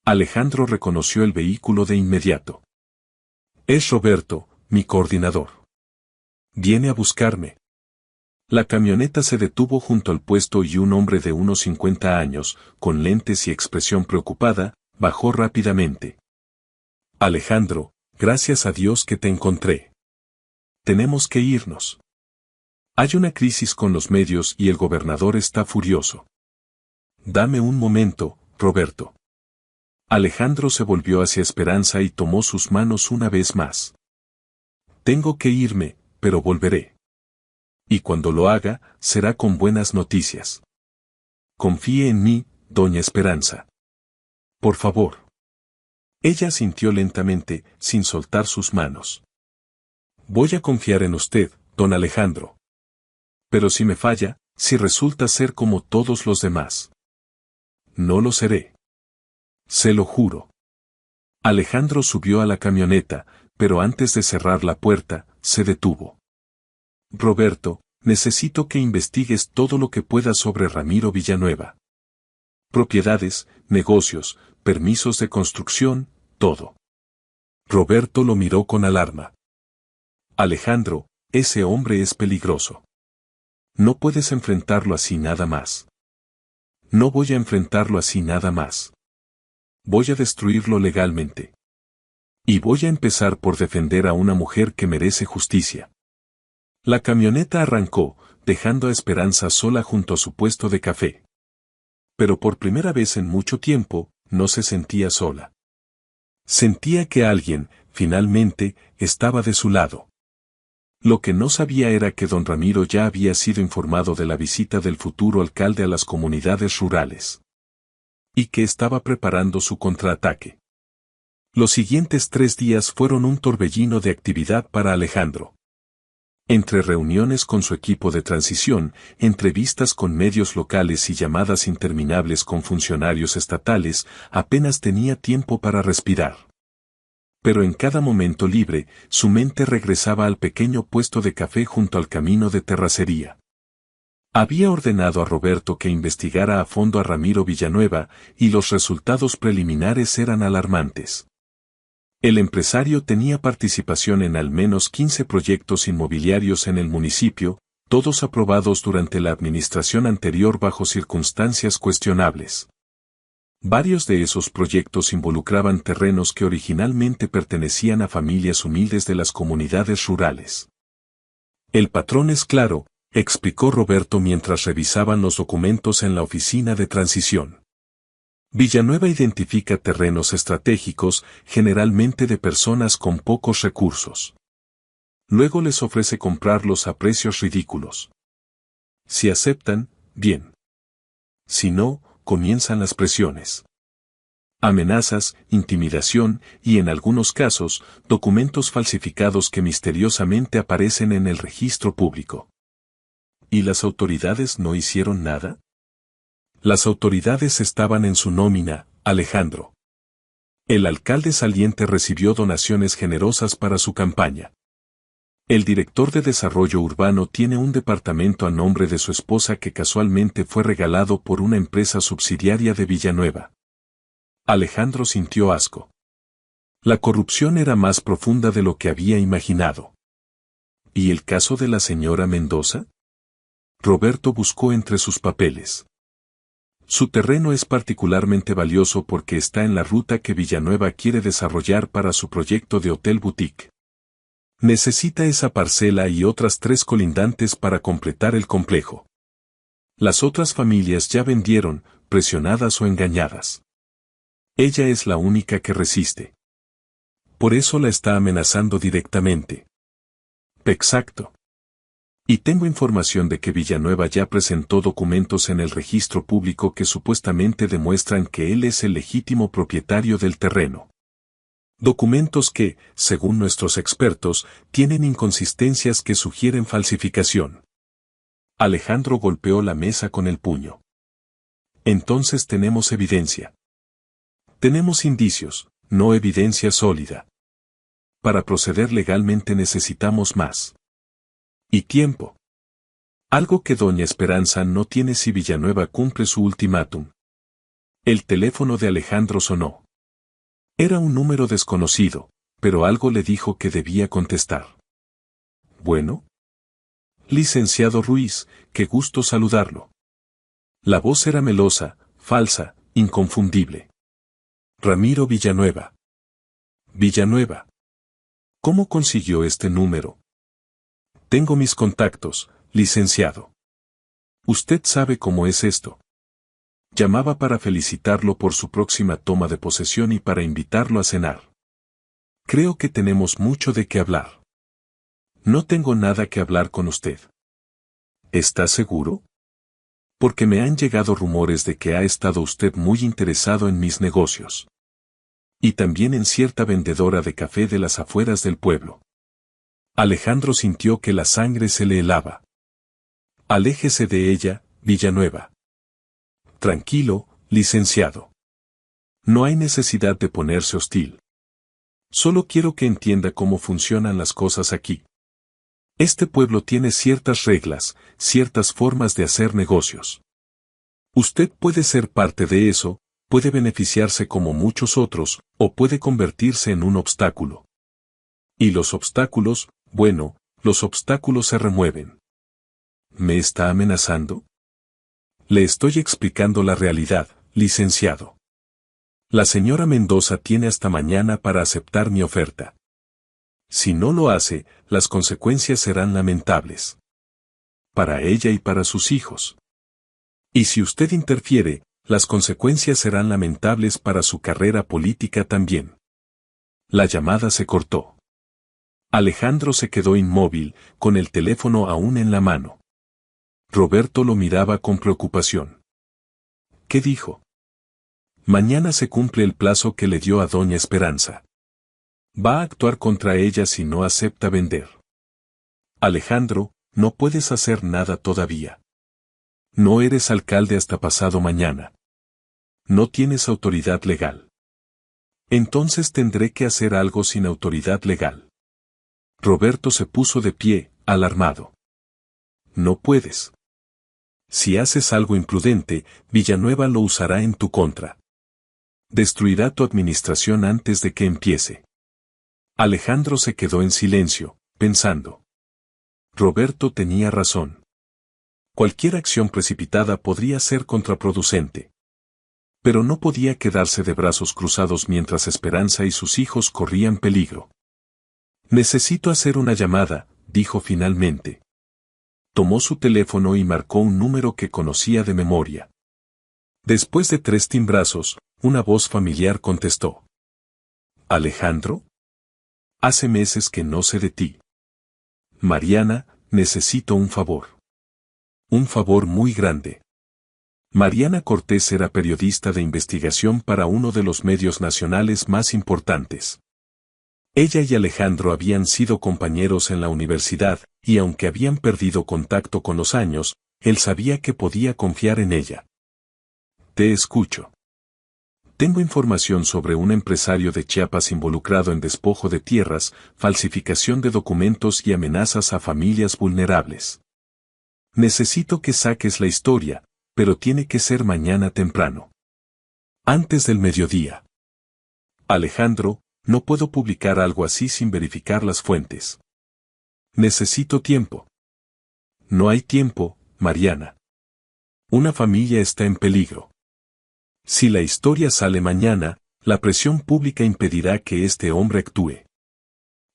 [SPEAKER 1] Alejandro reconoció el vehículo de inmediato. Es Roberto, mi coordinador. Viene a buscarme. La camioneta se detuvo junto al puesto y un hombre de unos 50 años, con lentes y expresión preocupada, bajó rápidamente. Alejandro, gracias a Dios que te encontré. Tenemos que irnos. Hay una crisis con los medios y el gobernador está furioso. Dame un momento, Roberto. Alejandro se volvió hacia Esperanza y tomó sus manos una vez más. Tengo que irme, pero volveré. Y cuando lo haga, será con buenas noticias. Confíe en mí, doña Esperanza. Por favor. Ella asintió lentamente, sin soltar sus manos. Voy a confiar en usted, don Alejandro. Pero si me falla, si resulta ser como todos los demás. No lo seré. Se lo juro. Alejandro subió a la camioneta, pero antes de cerrar la puerta, se detuvo. Roberto, necesito que investigues todo lo que puedas sobre Ramiro Villanueva. Propiedades, negocios, permisos de construcción, todo. Roberto lo miró con alarma. Alejandro, ese hombre es peligroso. No puedes enfrentarlo así nada más. No voy a enfrentarlo así nada más. Voy a destruirlo legalmente. Y voy a empezar por defender a una mujer que merece justicia. La camioneta arrancó, dejando a Esperanza sola junto a su puesto de café. Pero por primera vez en mucho tiempo, no se sentía sola. Sentía que alguien, finalmente, estaba de su lado. Lo que no sabía era que don Ramiro ya había sido informado de la visita del futuro alcalde a las comunidades rurales. Y que estaba preparando su contraataque. Los siguientes 3 días fueron un torbellino de actividad para Alejandro. Entre reuniones con su equipo de transición, entrevistas con medios locales y llamadas interminables con funcionarios estatales, apenas tenía tiempo para respirar. Pero en cada momento libre, su mente regresaba al pequeño puesto de café junto al camino de terracería. Había ordenado a Roberto que investigara a fondo a Ramiro Villanueva, y los resultados preliminares eran alarmantes. El empresario tenía participación en al menos 15 proyectos inmobiliarios en el municipio, todos aprobados durante la administración anterior bajo circunstancias cuestionables. Varios de esos proyectos involucraban terrenos que originalmente pertenecían a familias humildes de las comunidades rurales. El patrón es claro, explicó Roberto mientras revisaban los documentos en la oficina de transición. Villanueva identifica terrenos estratégicos, generalmente de personas con pocos recursos. Luego les ofrece comprarlos a precios ridículos. Si aceptan, bien. Si no, comienzan las presiones. Amenazas, intimidación y en algunos casos, documentos falsificados que misteriosamente aparecen en el registro público. ¿Y las autoridades no hicieron nada? Las autoridades estaban en su nómina, Alejandro. El alcalde saliente recibió donaciones generosas para su campaña. El director de desarrollo urbano tiene un departamento a nombre de su esposa que casualmente fue regalado por una empresa subsidiaria de Villanueva. Alejandro sintió asco. La corrupción era más profunda de lo que había imaginado. ¿Y el caso de la señora Mendoza? Roberto buscó entre sus papeles. Su terreno es particularmente valioso porque está en la ruta que Villanueva quiere desarrollar para su proyecto de hotel boutique. Necesita esa parcela y otras 3 colindantes para completar el complejo. Las otras familias ya vendieron, presionadas o engañadas. Ella es la única que resiste. Por eso la está amenazando directamente. Exacto. Y tengo información de que Villanueva ya presentó documentos en el registro público que supuestamente demuestran que él es el legítimo propietario del terreno. Documentos que, según nuestros expertos, tienen inconsistencias que sugieren falsificación. Alejandro golpeó la mesa con el puño. Entonces tenemos evidencia. Tenemos indicios, no evidencia sólida. Para proceder legalmente necesitamos más. Y tiempo. Algo que doña Esperanza no tiene si Villanueva cumple su ultimátum. El teléfono de Alejandro sonó. Era un número desconocido, pero algo le dijo que debía contestar. Bueno. Licenciado Ruiz, qué gusto saludarlo. La voz era melosa, falsa, inconfundible. Ramiro Villanueva. Villanueva. ¿Cómo consiguió este número? Tengo mis contactos, licenciado. Usted sabe cómo es esto. Llamaba para felicitarlo por su próxima toma de posesión y para invitarlo a cenar. Creo que tenemos mucho de qué hablar. No tengo nada que hablar con usted. ¿Está seguro? Porque me han llegado rumores de que ha estado usted muy interesado en mis negocios. Y también en cierta vendedora de café de las afueras del pueblo. Alejandro sintió que la sangre se le helaba. Aléjese de ella, Villanueva. Tranquilo, licenciado. No hay necesidad de ponerse hostil. Solo quiero que entienda cómo funcionan las cosas aquí. Este pueblo tiene ciertas reglas, ciertas formas de hacer negocios. Usted puede ser parte de eso, puede beneficiarse como muchos otros, o puede convertirse en un obstáculo. Y los obstáculos, bueno, los obstáculos se remueven. ¿Me está amenazando? Le estoy explicando la realidad, licenciado. La señora Mendoza tiene hasta mañana para aceptar mi oferta. Si no lo hace, las consecuencias serán lamentables. Para ella y para sus hijos. Y si usted interfiere, las consecuencias serán lamentables para su carrera política también. La llamada se cortó. Alejandro se quedó inmóvil, con el teléfono aún en la mano. Roberto lo miraba con preocupación. ¿Qué dijo? Mañana se cumple el plazo que le dio a doña Esperanza. Va a actuar contra ella si no acepta vender. Alejandro, no puedes hacer nada todavía. No eres alcalde hasta pasado mañana. No tienes autoridad legal. Entonces tendré que hacer algo sin autoridad legal. Roberto se puso de pie, alarmado. No puedes. Si haces algo imprudente, Villanueva lo usará en tu contra. Destruirá tu administración antes de que empiece. Alejandro se quedó en silencio, pensando. Roberto tenía razón. Cualquier acción precipitada podría ser contraproducente. Pero no podía quedarse de brazos cruzados mientras Esperanza y sus hijos corrían peligro. Necesito hacer una llamada, dijo finalmente. Tomó su teléfono y marcó un número que conocía de memoria. Después de 3 timbrazos, una voz familiar contestó. ¿Alejandro? Hace meses que no sé de ti. Mariana, necesito un favor. Un favor muy grande. Mariana Cortés era periodista de investigación para uno de los medios nacionales más importantes. Ella y Alejandro habían sido compañeros en la universidad, y aunque habían perdido contacto con los años, él sabía que podía confiar en ella. Te escucho. Tengo información sobre un empresario de Chiapas involucrado en despojo de tierras, falsificación de documentos y amenazas a familias vulnerables. Necesito que saques la historia, pero tiene que ser mañana temprano. Antes del mediodía. Alejandro, no puedo publicar algo así sin verificar las fuentes. Necesito tiempo. No hay tiempo, Mariana. Una familia está en peligro. Si la historia sale mañana, la presión pública impedirá que este hombre actúe.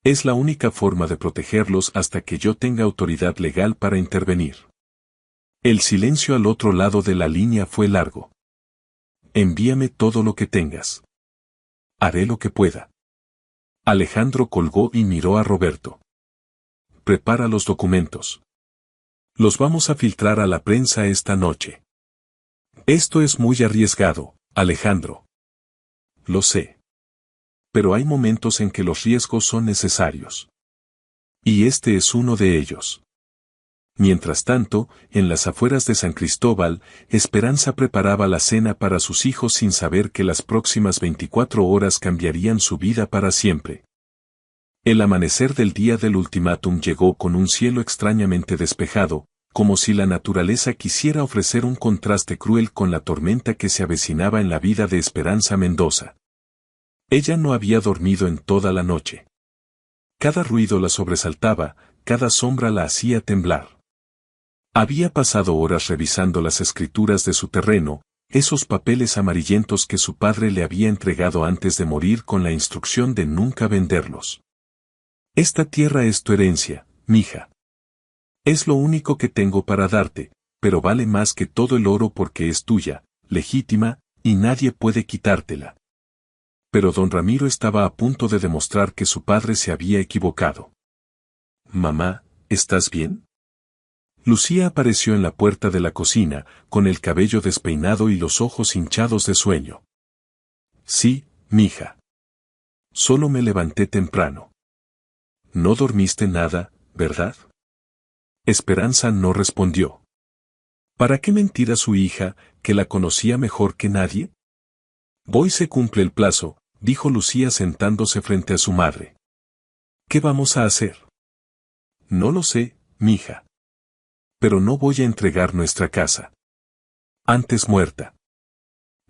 [SPEAKER 1] Es la única forma de protegerlos hasta que yo tenga autoridad legal para intervenir. El silencio al otro lado de la línea fue largo. Envíame todo lo que tengas. Haré lo que pueda. Alejandro colgó y miró a Roberto. Prepara los documentos. Los vamos a filtrar a la prensa esta noche. Esto es muy arriesgado, Alejandro. Lo sé. Pero hay momentos en que los riesgos son necesarios. Y este es uno de ellos. Mientras tanto, en las afueras de San Cristóbal, Esperanza preparaba la cena para sus hijos sin saber que las próximas 24 horas cambiarían su vida para siempre. El amanecer del día del ultimátum llegó con un cielo extrañamente despejado, como si la naturaleza quisiera ofrecer un contraste cruel con la tormenta que se avecinaba en la vida de Esperanza Mendoza. Ella no había dormido en toda la noche. Cada ruido la sobresaltaba, cada sombra la hacía temblar. Había pasado horas revisando las escrituras de su terreno, esos papeles amarillentos que su padre le había entregado antes de morir con la instrucción de nunca venderlos. Esta tierra es tu herencia, mija. Es lo único que tengo para darte, pero vale más que todo el oro porque es tuya, legítima, y nadie puede quitártela. Pero don Ramiro estaba a punto de demostrar que su padre se había equivocado. Mamá, ¿estás bien? Lucía apareció en la puerta de la cocina, con el cabello despeinado y los ojos hinchados de sueño. Sí, mija. Solo me levanté temprano. No dormiste nada, ¿verdad? Esperanza no respondió. ¿Para qué mentir a su hija, que la conocía mejor que nadie? Hoy se cumple el plazo, dijo Lucía sentándose frente a su madre. ¿Qué vamos a hacer? No lo sé, mija. Pero no voy a entregar nuestra casa. Antes muerta.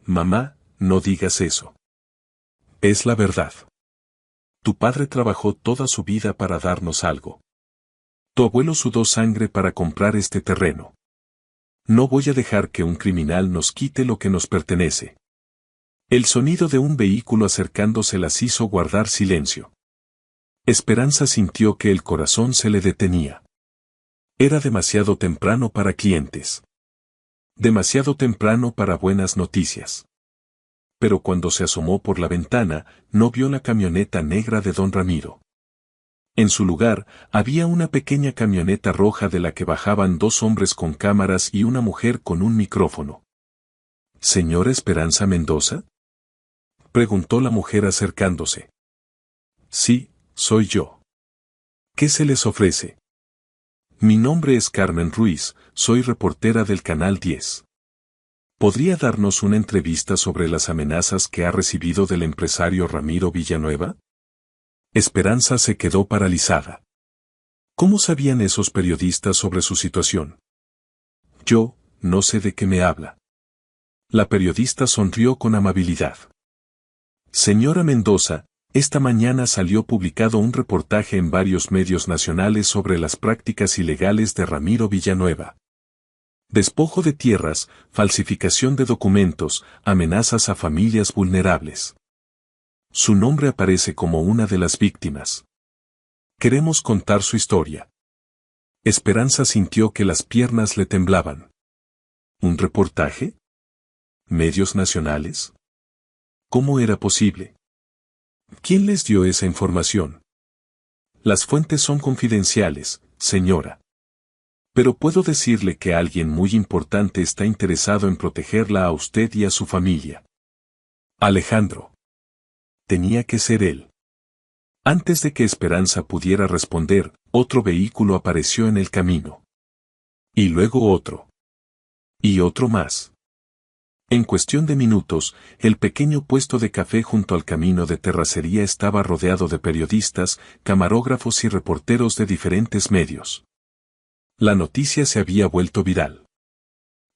[SPEAKER 1] Mamá, no digas eso. Es la verdad. Tu padre trabajó toda su vida para darnos algo. Tu abuelo sudó sangre para comprar este terreno. No voy a dejar que un criminal nos quite lo que nos pertenece. El sonido de un vehículo acercándose las hizo guardar silencio. Esperanza sintió que el corazón se le detenía. Era demasiado temprano para clientes. Demasiado temprano para buenas noticias. Pero cuando se asomó por la ventana, no vio la camioneta negra de don Ramiro. En su lugar, había una pequeña camioneta roja de la que bajaban dos hombres con cámaras y una mujer con un micrófono. ¿Señora Esperanza Mendoza? Preguntó la mujer acercándose. Sí, soy yo. ¿Qué se les ofrece? Mi nombre es Carmen Ruiz, soy reportera del Canal 10. ¿Podría darnos una entrevista sobre las amenazas que ha recibido del empresario Ramiro Villanueva? Esperanza se quedó paralizada. ¿Cómo sabían esos periodistas sobre su situación? Yo, no sé de qué me habla. La periodista sonrió con amabilidad. Señora Mendoza, esta mañana salió publicado un reportaje en varios medios nacionales sobre las prácticas ilegales de Ramiro Villanueva. Despojo de tierras, falsificación de documentos, amenazas a familias vulnerables. Su nombre aparece como una de las víctimas. Queremos contar su historia. Esperanza sintió que las piernas le temblaban. ¿Un reportaje? ¿Medios nacionales? ¿Cómo era posible? ¿Quién les dio esa información? Las fuentes son confidenciales, señora. Pero puedo decirle que alguien muy importante está interesado en protegerla a usted y a su familia. Alejandro. Tenía que ser él. Antes de que Esperanza pudiera responder, otro vehículo apareció en el camino. Y luego otro. Y otro más. En cuestión de minutos, el pequeño puesto de café junto al camino de terracería estaba rodeado de periodistas, camarógrafos y reporteros de diferentes medios. La noticia se había vuelto viral.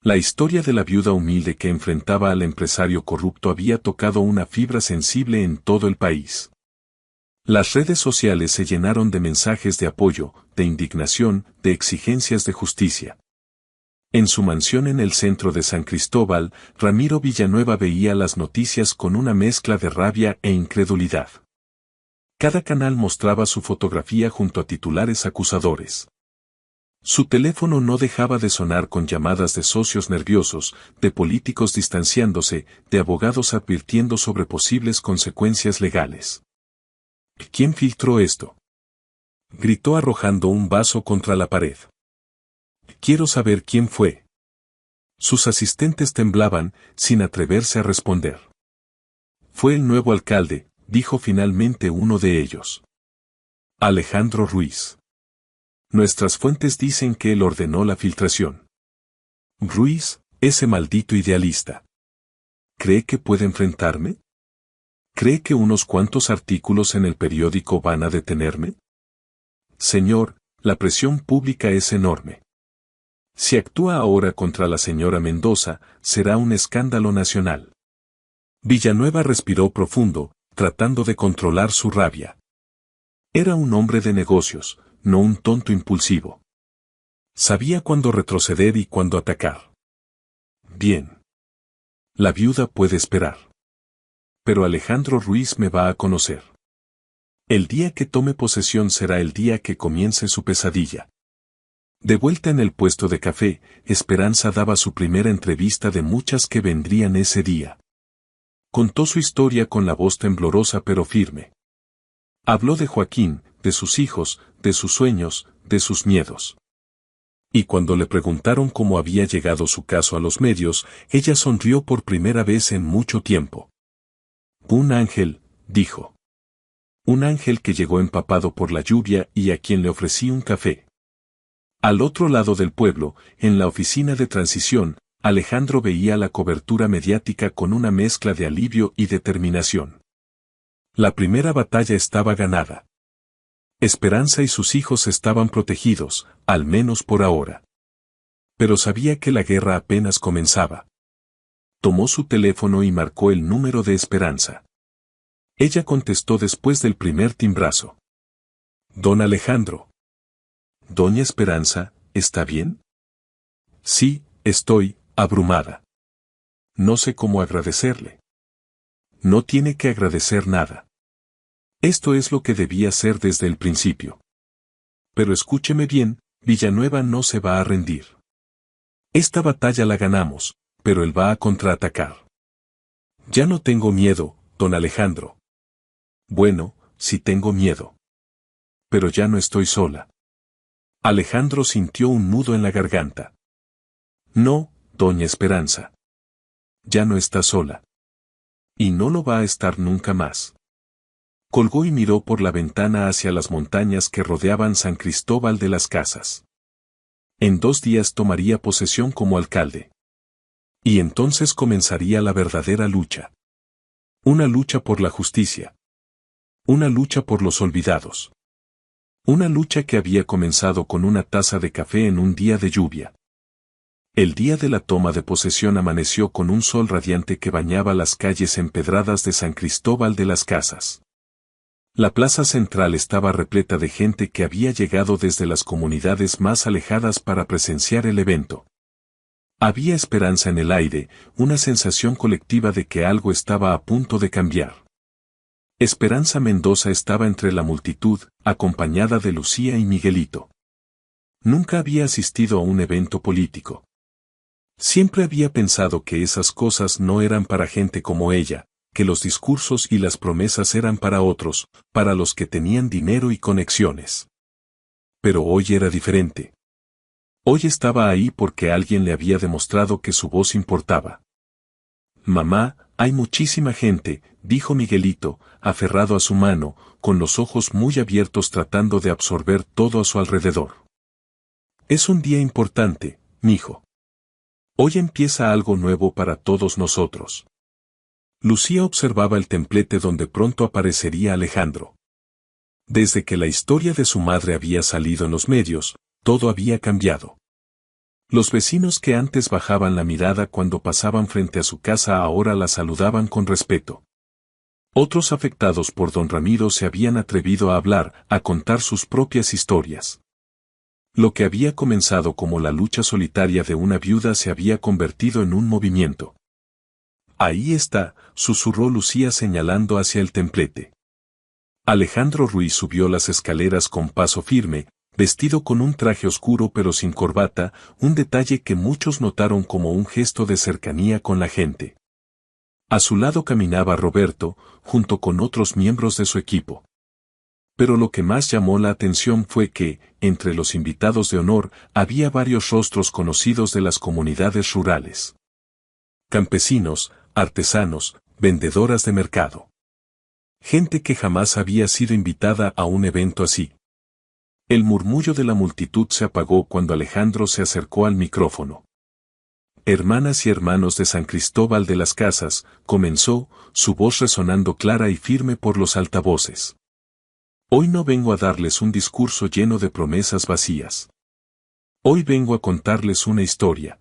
[SPEAKER 1] La historia de la viuda humilde que enfrentaba al empresario corrupto había tocado una fibra sensible en todo el país. Las redes sociales se llenaron de mensajes de apoyo, de indignación, de exigencias de justicia. En su mansión en el centro de San Cristóbal, Ramiro Villanueva veía las noticias con una mezcla de rabia e incredulidad. Cada canal mostraba su fotografía junto a titulares acusadores. Su teléfono no dejaba de sonar con llamadas de socios nerviosos, de políticos distanciándose, de abogados advirtiendo sobre posibles consecuencias legales. ¿Quién filtró esto? Gritó arrojando un vaso contra la pared. Quiero saber quién fue. Sus asistentes temblaban, sin atreverse a responder. Fue el nuevo alcalde, dijo finalmente uno de ellos. Alejandro Ruiz. Nuestras fuentes dicen que él ordenó la filtración. Ruiz, ese maldito idealista. ¿Cree que puede enfrentarme? ¿Cree que unos cuantos artículos en el periódico van a detenerme? Señor, la presión pública es enorme. Si actúa ahora contra la señora Mendoza, será un escándalo nacional. Villanueva respiró profundo, tratando de controlar su rabia. Era un hombre de negocios, no un tonto impulsivo. Sabía cuándo retroceder y cuándo atacar. Bien. La viuda puede esperar. Pero Alejandro Ruiz me va a conocer. El día que tome posesión será el día que comience su pesadilla. De vuelta en el puesto de café, Esperanza daba su primera entrevista de muchas que vendrían ese día. Contó su historia con la voz temblorosa pero firme. Habló de Joaquín, de sus hijos, de sus sueños, de sus miedos. Y cuando le preguntaron cómo había llegado su caso a los medios, ella sonrió por primera vez en mucho tiempo. Un ángel, dijo. Un ángel que llegó empapado por la lluvia y a quien le ofrecí un café. Al otro lado del pueblo, en la oficina de transición, Alejandro veía la cobertura mediática con una mezcla de alivio y determinación. La primera batalla estaba ganada. Esperanza y sus hijos estaban protegidos, al menos por ahora. Pero sabía que la guerra apenas comenzaba. Tomó su teléfono y marcó el número de Esperanza. Ella contestó después del primer timbrazo. Don Alejandro. Doña Esperanza, ¿está bien? Sí, estoy abrumada. No sé cómo agradecerle. No tiene que agradecer nada. Esto es lo que debía ser desde el principio. Pero escúcheme bien, Villanueva no se va a rendir. Esta batalla la ganamos, pero él va a contraatacar. Ya no tengo miedo, don Alejandro. Bueno, sí tengo miedo. Pero ya no estoy sola. Alejandro sintió un nudo en la garganta. No, doña Esperanza. Ya no está sola. Y no lo va a estar nunca más. Colgó y miró por la ventana hacia las montañas que rodeaban San Cristóbal de las Casas. En 2 días tomaría posesión como alcalde. Y entonces comenzaría la verdadera lucha. Una lucha por la justicia. Una lucha por los olvidados. Una lucha que había comenzado con una taza de café en un día de lluvia. El día de la toma de posesión amaneció con un sol radiante que bañaba las calles empedradas de San Cristóbal de las Casas. La plaza central estaba repleta de gente que había llegado desde las comunidades más alejadas para presenciar el evento. Había esperanza en el aire, una sensación colectiva de que algo estaba a punto de cambiar. Esperanza Mendoza estaba entre la multitud, acompañada de Lucía y Miguelito. Nunca había asistido a un evento político. Siempre había pensado que esas cosas no eran para gente como ella, que los discursos y las promesas eran para otros, para los que tenían dinero y conexiones. Pero hoy era diferente. Hoy estaba ahí porque alguien le había demostrado que su voz importaba. Mamá, hay muchísima gente, dijo Miguelito, aferrado a su mano, con los ojos muy abiertos tratando de absorber todo a su alrededor. Es un día importante, mijo. Hoy empieza algo nuevo para todos nosotros. Lucía observaba el templete donde pronto aparecería Alejandro. Desde que la historia de su madre había salido en los medios, todo había cambiado. Los vecinos que antes bajaban la mirada cuando pasaban frente a su casa ahora la saludaban con respeto. Otros afectados por don Ramiro se habían atrevido a hablar, a contar sus propias historias. Lo que había comenzado como la lucha solitaria de una viuda se había convertido en un movimiento. Ahí está, susurró Lucía señalando hacia el templete. Alejandro Ruiz subió las escaleras con paso firme, vestido con un traje oscuro pero sin corbata, un detalle que muchos notaron como un gesto de cercanía con la gente. A su lado caminaba Roberto, junto con otros miembros de su equipo. Pero lo que más llamó la atención fue que, entre los invitados de honor, había varios rostros conocidos de las comunidades rurales. Campesinos, artesanos, vendedoras de mercado. Gente que jamás había sido invitada a un evento así. El murmullo de la multitud se apagó cuando Alejandro se acercó al micrófono. Hermanas y hermanos de San Cristóbal de las Casas, comenzó, su voz resonando clara y firme por los altavoces. Hoy no vengo a darles un discurso lleno de promesas vacías. Hoy vengo a contarles una historia.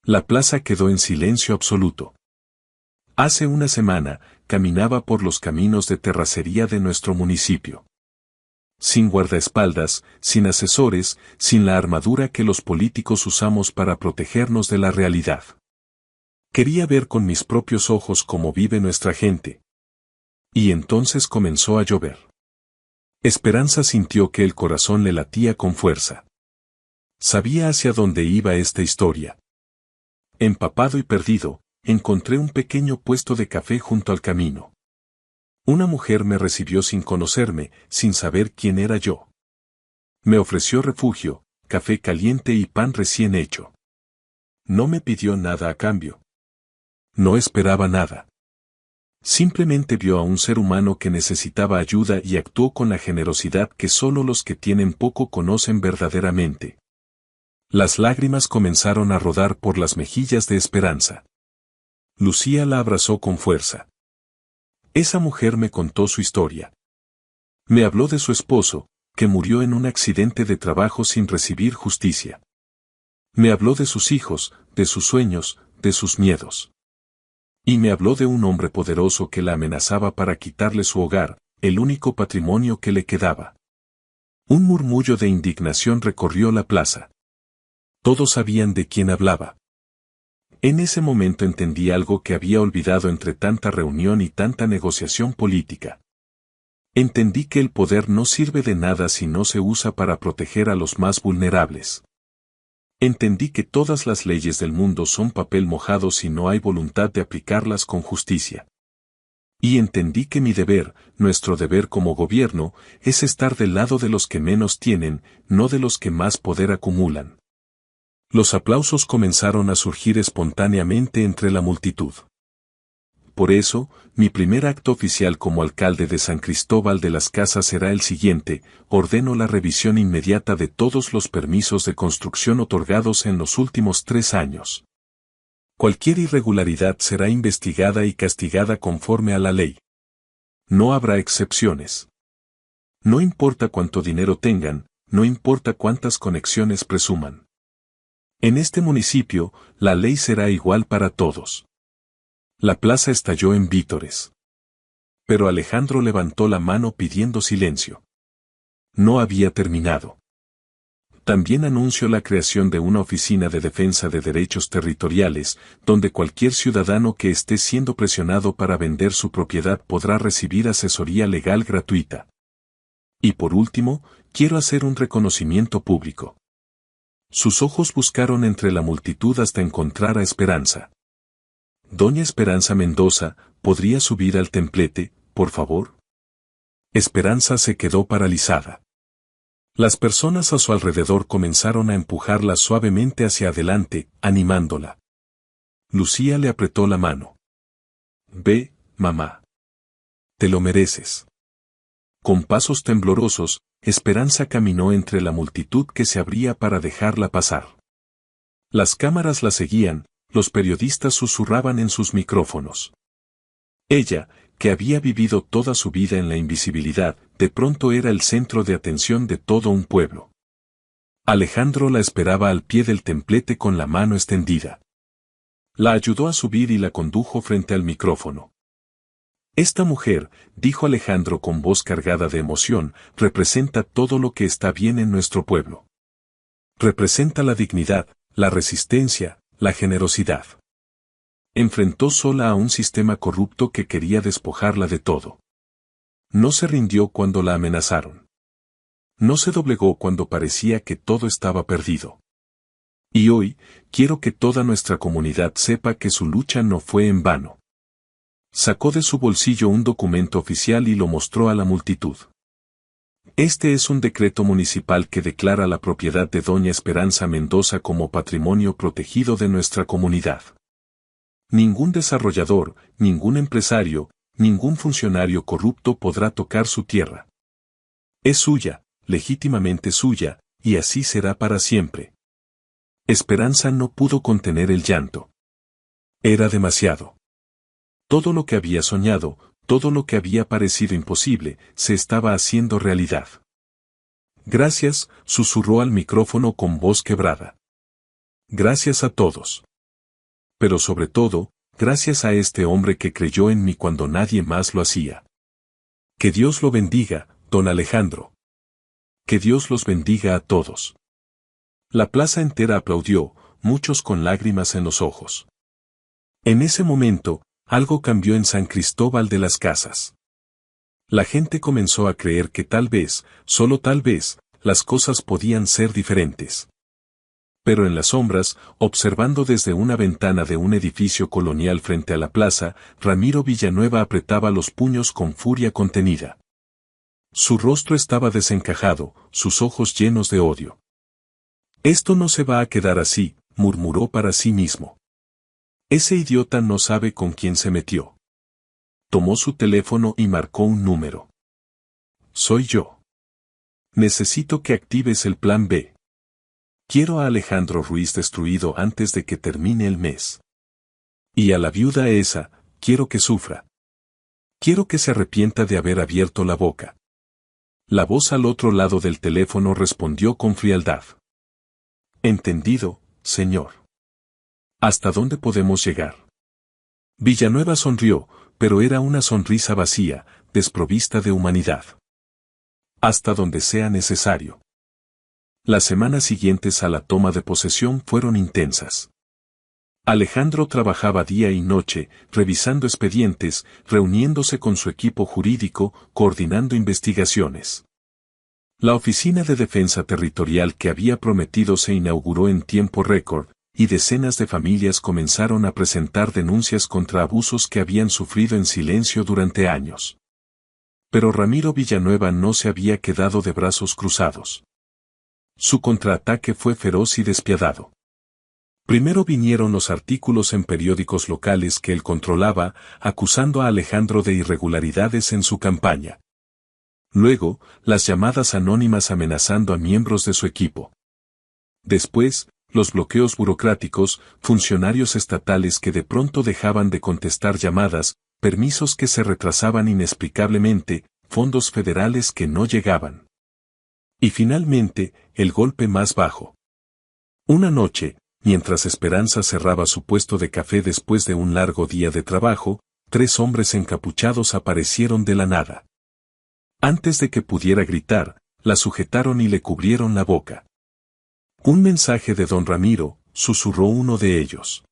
[SPEAKER 1] La plaza quedó en silencio absoluto. Hace una semana, caminaba por los caminos de terracería de nuestro municipio. Sin guardaespaldas, sin asesores, sin la armadura que los políticos usamos para protegernos de la realidad. Quería ver con mis propios ojos cómo vive nuestra gente. Y entonces comenzó a llover. Esperanza sintió que el corazón le latía con fuerza. Sabía hacia dónde iba esta historia. Empapado y perdido, encontré un pequeño puesto de café junto al camino. Una mujer me recibió sin conocerme, sin saber quién era yo. Me ofreció refugio, café caliente y pan recién hecho. No me pidió nada a cambio. No esperaba nada. Simplemente vio a un ser humano que necesitaba ayuda y actuó con la generosidad que solo los que tienen poco conocen verdaderamente. Las lágrimas comenzaron a rodar por las mejillas de Esperanza. Lucía la abrazó con fuerza. Esa mujer me contó su historia. Me habló de su esposo, que murió en un accidente de trabajo sin recibir justicia. Me habló de sus hijos, de sus sueños, de sus miedos. Y me habló de un hombre poderoso que la amenazaba para quitarle su hogar, el único patrimonio que le quedaba. Un murmullo de indignación recorrió la plaza. Todos sabían de quién hablaba. En ese momento entendí algo que había olvidado entre tanta reunión y tanta negociación política. Entendí que el poder no sirve de nada si no se usa para proteger a los más vulnerables. Entendí que todas las leyes del mundo son papel mojado si no hay voluntad de aplicarlas con justicia. Y entendí que mi deber, nuestro deber como gobierno, es estar del lado de los que menos tienen, no de los que más poder acumulan. Los aplausos comenzaron a surgir espontáneamente entre la multitud. Por eso, mi primer acto oficial como alcalde de San Cristóbal de las Casas será el siguiente: ordeno la revisión inmediata de todos los permisos de construcción otorgados en los últimos 3 años. Cualquier irregularidad será investigada y castigada conforme a la ley. No habrá excepciones. No importa cuánto dinero tengan, no importa cuántas conexiones presuman. En este municipio, la ley será igual para todos. La plaza estalló en vítores. Pero Alejandro levantó la mano pidiendo silencio. No había terminado. También anunció la creación de una oficina de defensa de derechos territoriales, donde cualquier ciudadano que esté siendo presionado para vender su propiedad podrá recibir asesoría legal gratuita. Y por último, quiero hacer un reconocimiento público. Sus ojos buscaron entre la multitud hasta encontrar a Esperanza. Doña Esperanza Mendoza, ¿podría subir al templete, por favor? Esperanza se quedó paralizada. Las personas a su alrededor comenzaron a empujarla suavemente hacia adelante, animándola. Lucía le apretó la mano. Ve, mamá. Te lo mereces. Con pasos temblorosos, Esperanza caminó entre la multitud que se abría para dejarla pasar. Las cámaras la seguían, los periodistas susurraban en sus micrófonos. Ella, que había vivido toda su vida en la invisibilidad, de pronto era el centro de atención de todo un pueblo. Alejandro la esperaba al pie del templete con la mano extendida. La ayudó a subir y la condujo frente al micrófono. Esta mujer, dijo Alejandro con voz cargada de emoción, representa todo lo que está bien en nuestro pueblo. Representa la dignidad, la resistencia, la generosidad. Enfrentó sola a un sistema corrupto que quería despojarla de todo. No se rindió cuando la amenazaron. No se doblegó cuando parecía que todo estaba perdido. Y hoy, quiero que toda nuestra comunidad sepa que su lucha no fue en vano. Sacó de su bolsillo un documento oficial y lo mostró a la multitud. Este es un decreto municipal que declara la propiedad de Doña Esperanza Mendoza como patrimonio protegido de nuestra comunidad. Ningún desarrollador, ningún empresario, ningún funcionario corrupto podrá tocar su tierra. Es suya, legítimamente suya, y así será para siempre. Esperanza no pudo contener el llanto. Era demasiado. Todo lo que había soñado, todo lo que había parecido imposible, se estaba haciendo realidad. Gracias, susurró al micrófono con voz quebrada. Gracias a todos. Pero sobre todo, gracias a este hombre que creyó en mí cuando nadie más lo hacía. Que Dios lo bendiga, don Alejandro. Que Dios los bendiga a todos. La plaza entera aplaudió, muchos con lágrimas en los ojos. En ese momento, algo cambió en San Cristóbal de las Casas. La gente comenzó a creer que tal vez, solo tal vez, las cosas podían ser diferentes. Pero en las sombras, observando desde una ventana de un edificio colonial frente a la plaza, Ramiro Villanueva apretaba los puños con furia contenida. Su rostro estaba desencajado, sus ojos llenos de odio. Esto no se va a quedar así, murmuró para sí mismo. Ese idiota no sabe con quién se metió. tomó su teléfono y marcó un número. Soy yo. Necesito que actives el plan B. Quiero a Alejandro Ruiz destruido antes de que termine el mes. Y a la viuda esa, quiero que sufra. Quiero que se arrepienta de haber abierto la boca. La voz al otro lado del teléfono respondió con frialdad. Entendido, señor. ¿Hasta dónde podemos llegar? Villanueva sonrió, pero era una sonrisa vacía, desprovista de humanidad. Hasta donde sea necesario. Las semanas siguientes a la toma de posesión fueron intensas. Alejandro trabajaba día y noche, revisando expedientes, reuniéndose con su equipo jurídico, coordinando investigaciones. La Oficina de Defensa Territorial que había prometido se inauguró en tiempo récord, y decenas de familias comenzaron a presentar denuncias contra abusos que habían sufrido en silencio durante años. Pero Ramiro Villanueva no se había quedado de brazos cruzados. Su contraataque fue feroz y despiadado. Primero vinieron los artículos en periódicos locales que él controlaba, acusando a Alejandro de irregularidades en su campaña. Luego, las llamadas anónimas amenazando a miembros de su equipo. Después, los bloqueos burocráticos, funcionarios estatales que de pronto dejaban de contestar llamadas, permisos que se retrasaban inexplicablemente, fondos federales que no llegaban. Y finalmente, el golpe más bajo. Una noche, mientras Esperanza cerraba su puesto de café después de un largo día de trabajo, 3 hombres encapuchados aparecieron de la nada. Antes de que pudiera gritar, la sujetaron y le cubrieron la boca. Un mensaje de don Ramiro, susurró uno de ellos.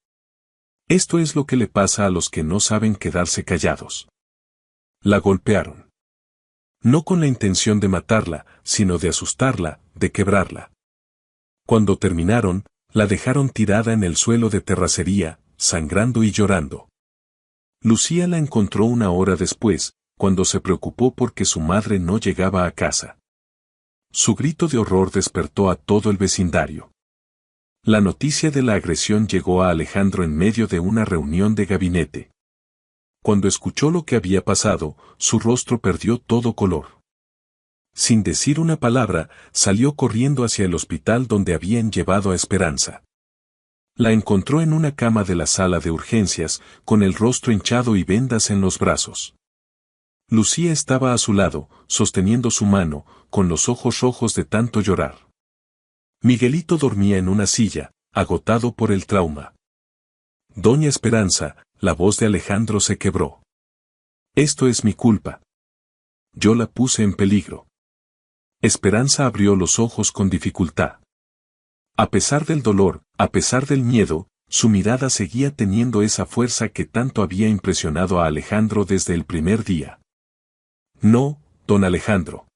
[SPEAKER 1] Esto es lo que le pasa a los que no saben quedarse callados. La golpearon. No con la intención de matarla, sino de asustarla, de quebrarla. Cuando terminaron, la dejaron tirada en el suelo de terracería, sangrando y llorando. Lucía la encontró una hora después, cuando se preocupó porque su madre no llegaba a casa. Su grito de horror despertó a todo el vecindario. La noticia de la agresión llegó a Alejandro en medio de una reunión de gabinete. Cuando escuchó lo que había pasado, su rostro perdió todo color. Sin decir una palabra, salió corriendo hacia el hospital donde habían llevado a Esperanza. La encontró en una cama de la sala de urgencias, con el rostro hinchado y vendas en los brazos. Lucía estaba a su lado, sosteniendo su mano, con los ojos rojos de tanto llorar. Miguelito dormía en una silla, agotado por el trauma. Doña Esperanza, la voz de Alejandro se quebró. Esto es mi culpa. Yo la puse en peligro. Esperanza abrió los ojos con dificultad. A pesar del dolor, a pesar del miedo, su mirada seguía teniendo esa fuerza que tanto había impresionado a Alejandro desde el primer día. No, don Alejandro.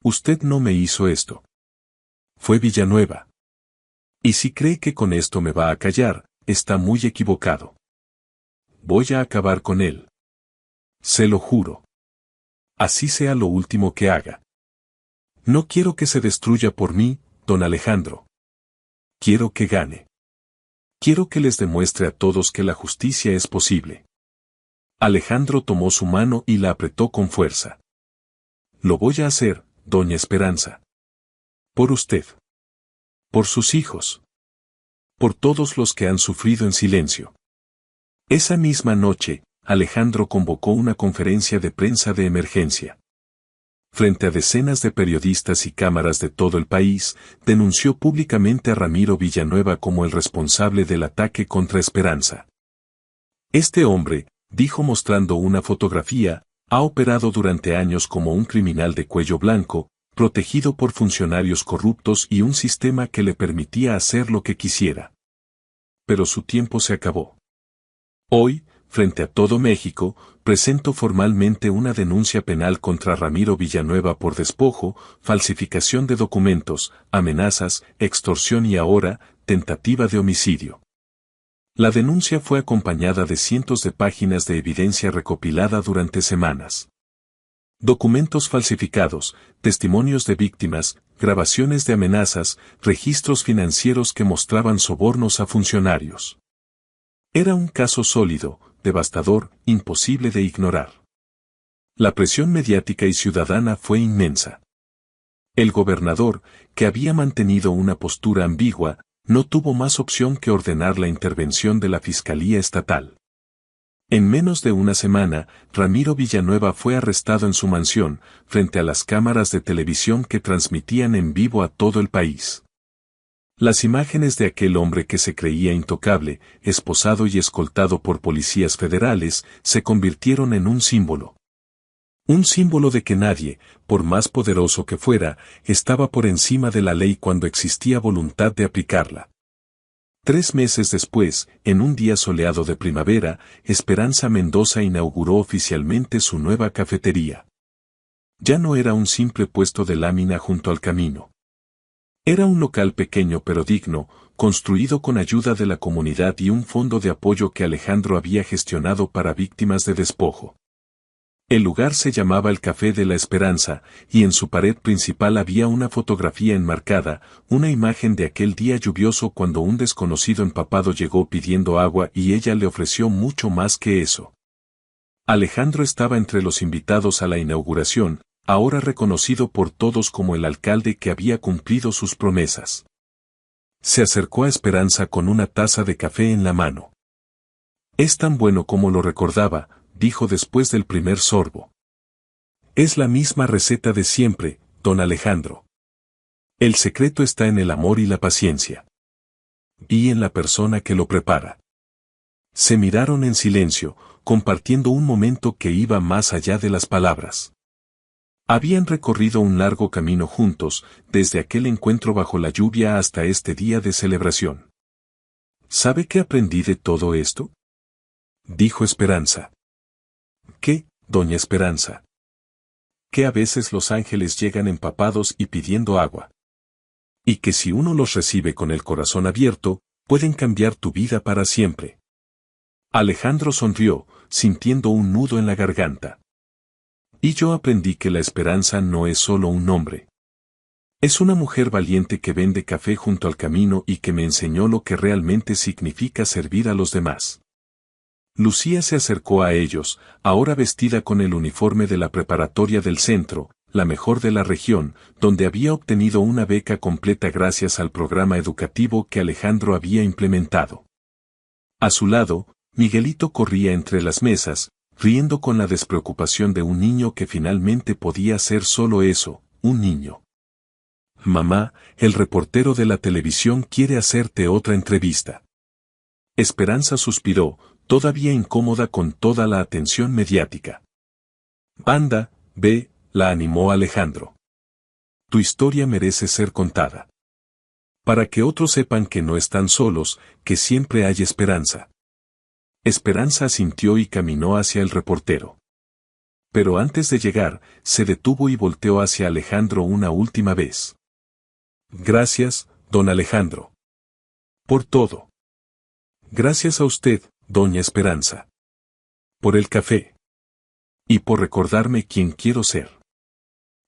[SPEAKER 1] Usted no me hizo esto. Fue Villanueva. Y si cree que con esto me va a callar, está muy equivocado. Voy a acabar con él. Se lo juro. Así sea lo último que haga. No quiero que se destruya por mí, don Alejandro. Quiero que gane. Quiero que les demuestre a todos que la justicia es posible. Alejandro tomó su mano y la apretó con fuerza. Lo voy a hacer, doña Esperanza. Por usted. Por sus hijos. Por todos los que han sufrido en silencio. Esa misma noche, Alejandro convocó una conferencia de prensa de emergencia. Frente a decenas de periodistas y cámaras de todo el país, denunció públicamente a Ramiro Villanueva como el responsable del ataque contra Esperanza. Este hombre, dijo mostrando una fotografía, ha operado durante años como un criminal de cuello blanco, protegido por funcionarios corruptos y un sistema que le permitía hacer lo que quisiera. Pero su tiempo se acabó. Hoy, frente a todo México, presento formalmente una denuncia penal contra Ramiro Villanueva por despojo, falsificación de documentos, amenazas, extorsión y ahora, tentativa de homicidio. La denuncia fue acompañada de cientos de páginas de evidencia recopilada durante semanas. Documentos falsificados, testimonios de víctimas, grabaciones de amenazas, registros financieros que mostraban sobornos a funcionarios. Era un caso sólido, devastador, imposible de ignorar. La presión mediática y ciudadana fue inmensa. El gobernador, que había mantenido una postura ambigua, no tuvo más opción que ordenar la intervención de la Fiscalía Estatal. En menos de una semana, Ramiro Villanueva fue arrestado en su mansión, frente a las cámaras de televisión que transmitían en vivo a todo el país. Las imágenes de aquel hombre que se creía intocable, esposado y escoltado por policías federales, se convirtieron en un símbolo. Un símbolo de que nadie, por más poderoso que fuera, estaba por encima de la ley cuando existía voluntad de aplicarla. 3 meses después, en un día soleado de primavera, Esperanza Mendoza inauguró oficialmente su nueva cafetería. Ya no era un simple puesto de lámina junto al camino. Era un local pequeño pero digno, construido con ayuda de la comunidad y un fondo de apoyo que Alejandro había gestionado para víctimas de despojo. El lugar se llamaba el Café de la Esperanza, y en su pared principal había una fotografía enmarcada, una imagen de aquel día lluvioso cuando un desconocido empapado llegó pidiendo agua y ella le ofreció mucho más que eso. Alejandro estaba entre los invitados a la inauguración, ahora reconocido por todos como el alcalde que había cumplido sus promesas. Se acercó a Esperanza con una taza de café en la mano. «Es tan bueno como lo recordaba», dijo después del primer sorbo. «Es la misma receta de siempre, don Alejandro. El secreto está en el amor y la paciencia. Y en la persona que lo prepara». Se miraron en silencio, compartiendo un momento que iba más allá de las palabras. Habían recorrido un largo camino juntos, desde aquel encuentro bajo la lluvia hasta este día de celebración. «¿Sabe qué aprendí de todo esto?», dijo Esperanza. «¿Qué, doña Esperanza?». «Que a veces los ángeles llegan empapados y pidiendo agua. Y que si uno los recibe con el corazón abierto, pueden cambiar tu vida para siempre». Alejandro sonrió, sintiendo un nudo en la garganta. «Y yo aprendí que la esperanza no es solo un nombre. Es una mujer valiente que vende café junto al camino y que me enseñó lo que realmente significa servir a los demás». Lucía se acercó a ellos, ahora vestida con el uniforme de la preparatoria del centro, la mejor de la región, donde había obtenido una beca completa gracias al programa educativo que Alejandro había implementado. A su lado, Miguelito corría entre las mesas, riendo con la despreocupación de un niño que finalmente podía ser solo eso, un niño. «Mamá, el reportero de la televisión quiere hacerte otra entrevista». Esperanza suspiró, todavía incómoda con toda la atención mediática. «Anda, ve», la animó Alejandro. «Tu historia merece ser contada. Para que otros sepan que no están solos, que siempre hay esperanza». Esperanza asintió y caminó hacia el reportero. Pero antes de llegar, se detuvo y volteó hacia Alejandro una última vez. «Gracias, don Alejandro. Por todo. Gracias a usted, doña Esperanza. Por el café. Y por recordarme quién quiero ser».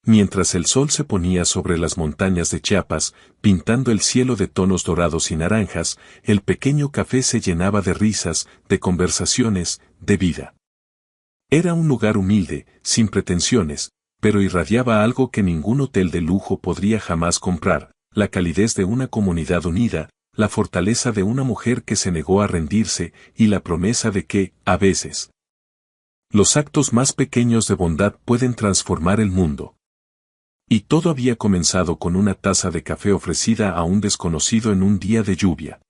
[SPEAKER 1] Mientras el sol se ponía sobre las montañas de Chiapas, pintando el cielo de tonos dorados y naranjas, el pequeño café se llenaba de risas, de conversaciones, de vida. Era un lugar humilde, sin pretensiones, pero irradiaba algo que ningún hotel de lujo podría jamás comprar: la calidez de una comunidad unida, la fortaleza de una mujer que se negó a rendirse y la promesa de que, a veces, los actos más pequeños de bondad pueden transformar el mundo. Y todo había comenzado con una taza de café ofrecida a un desconocido en un día de lluvia.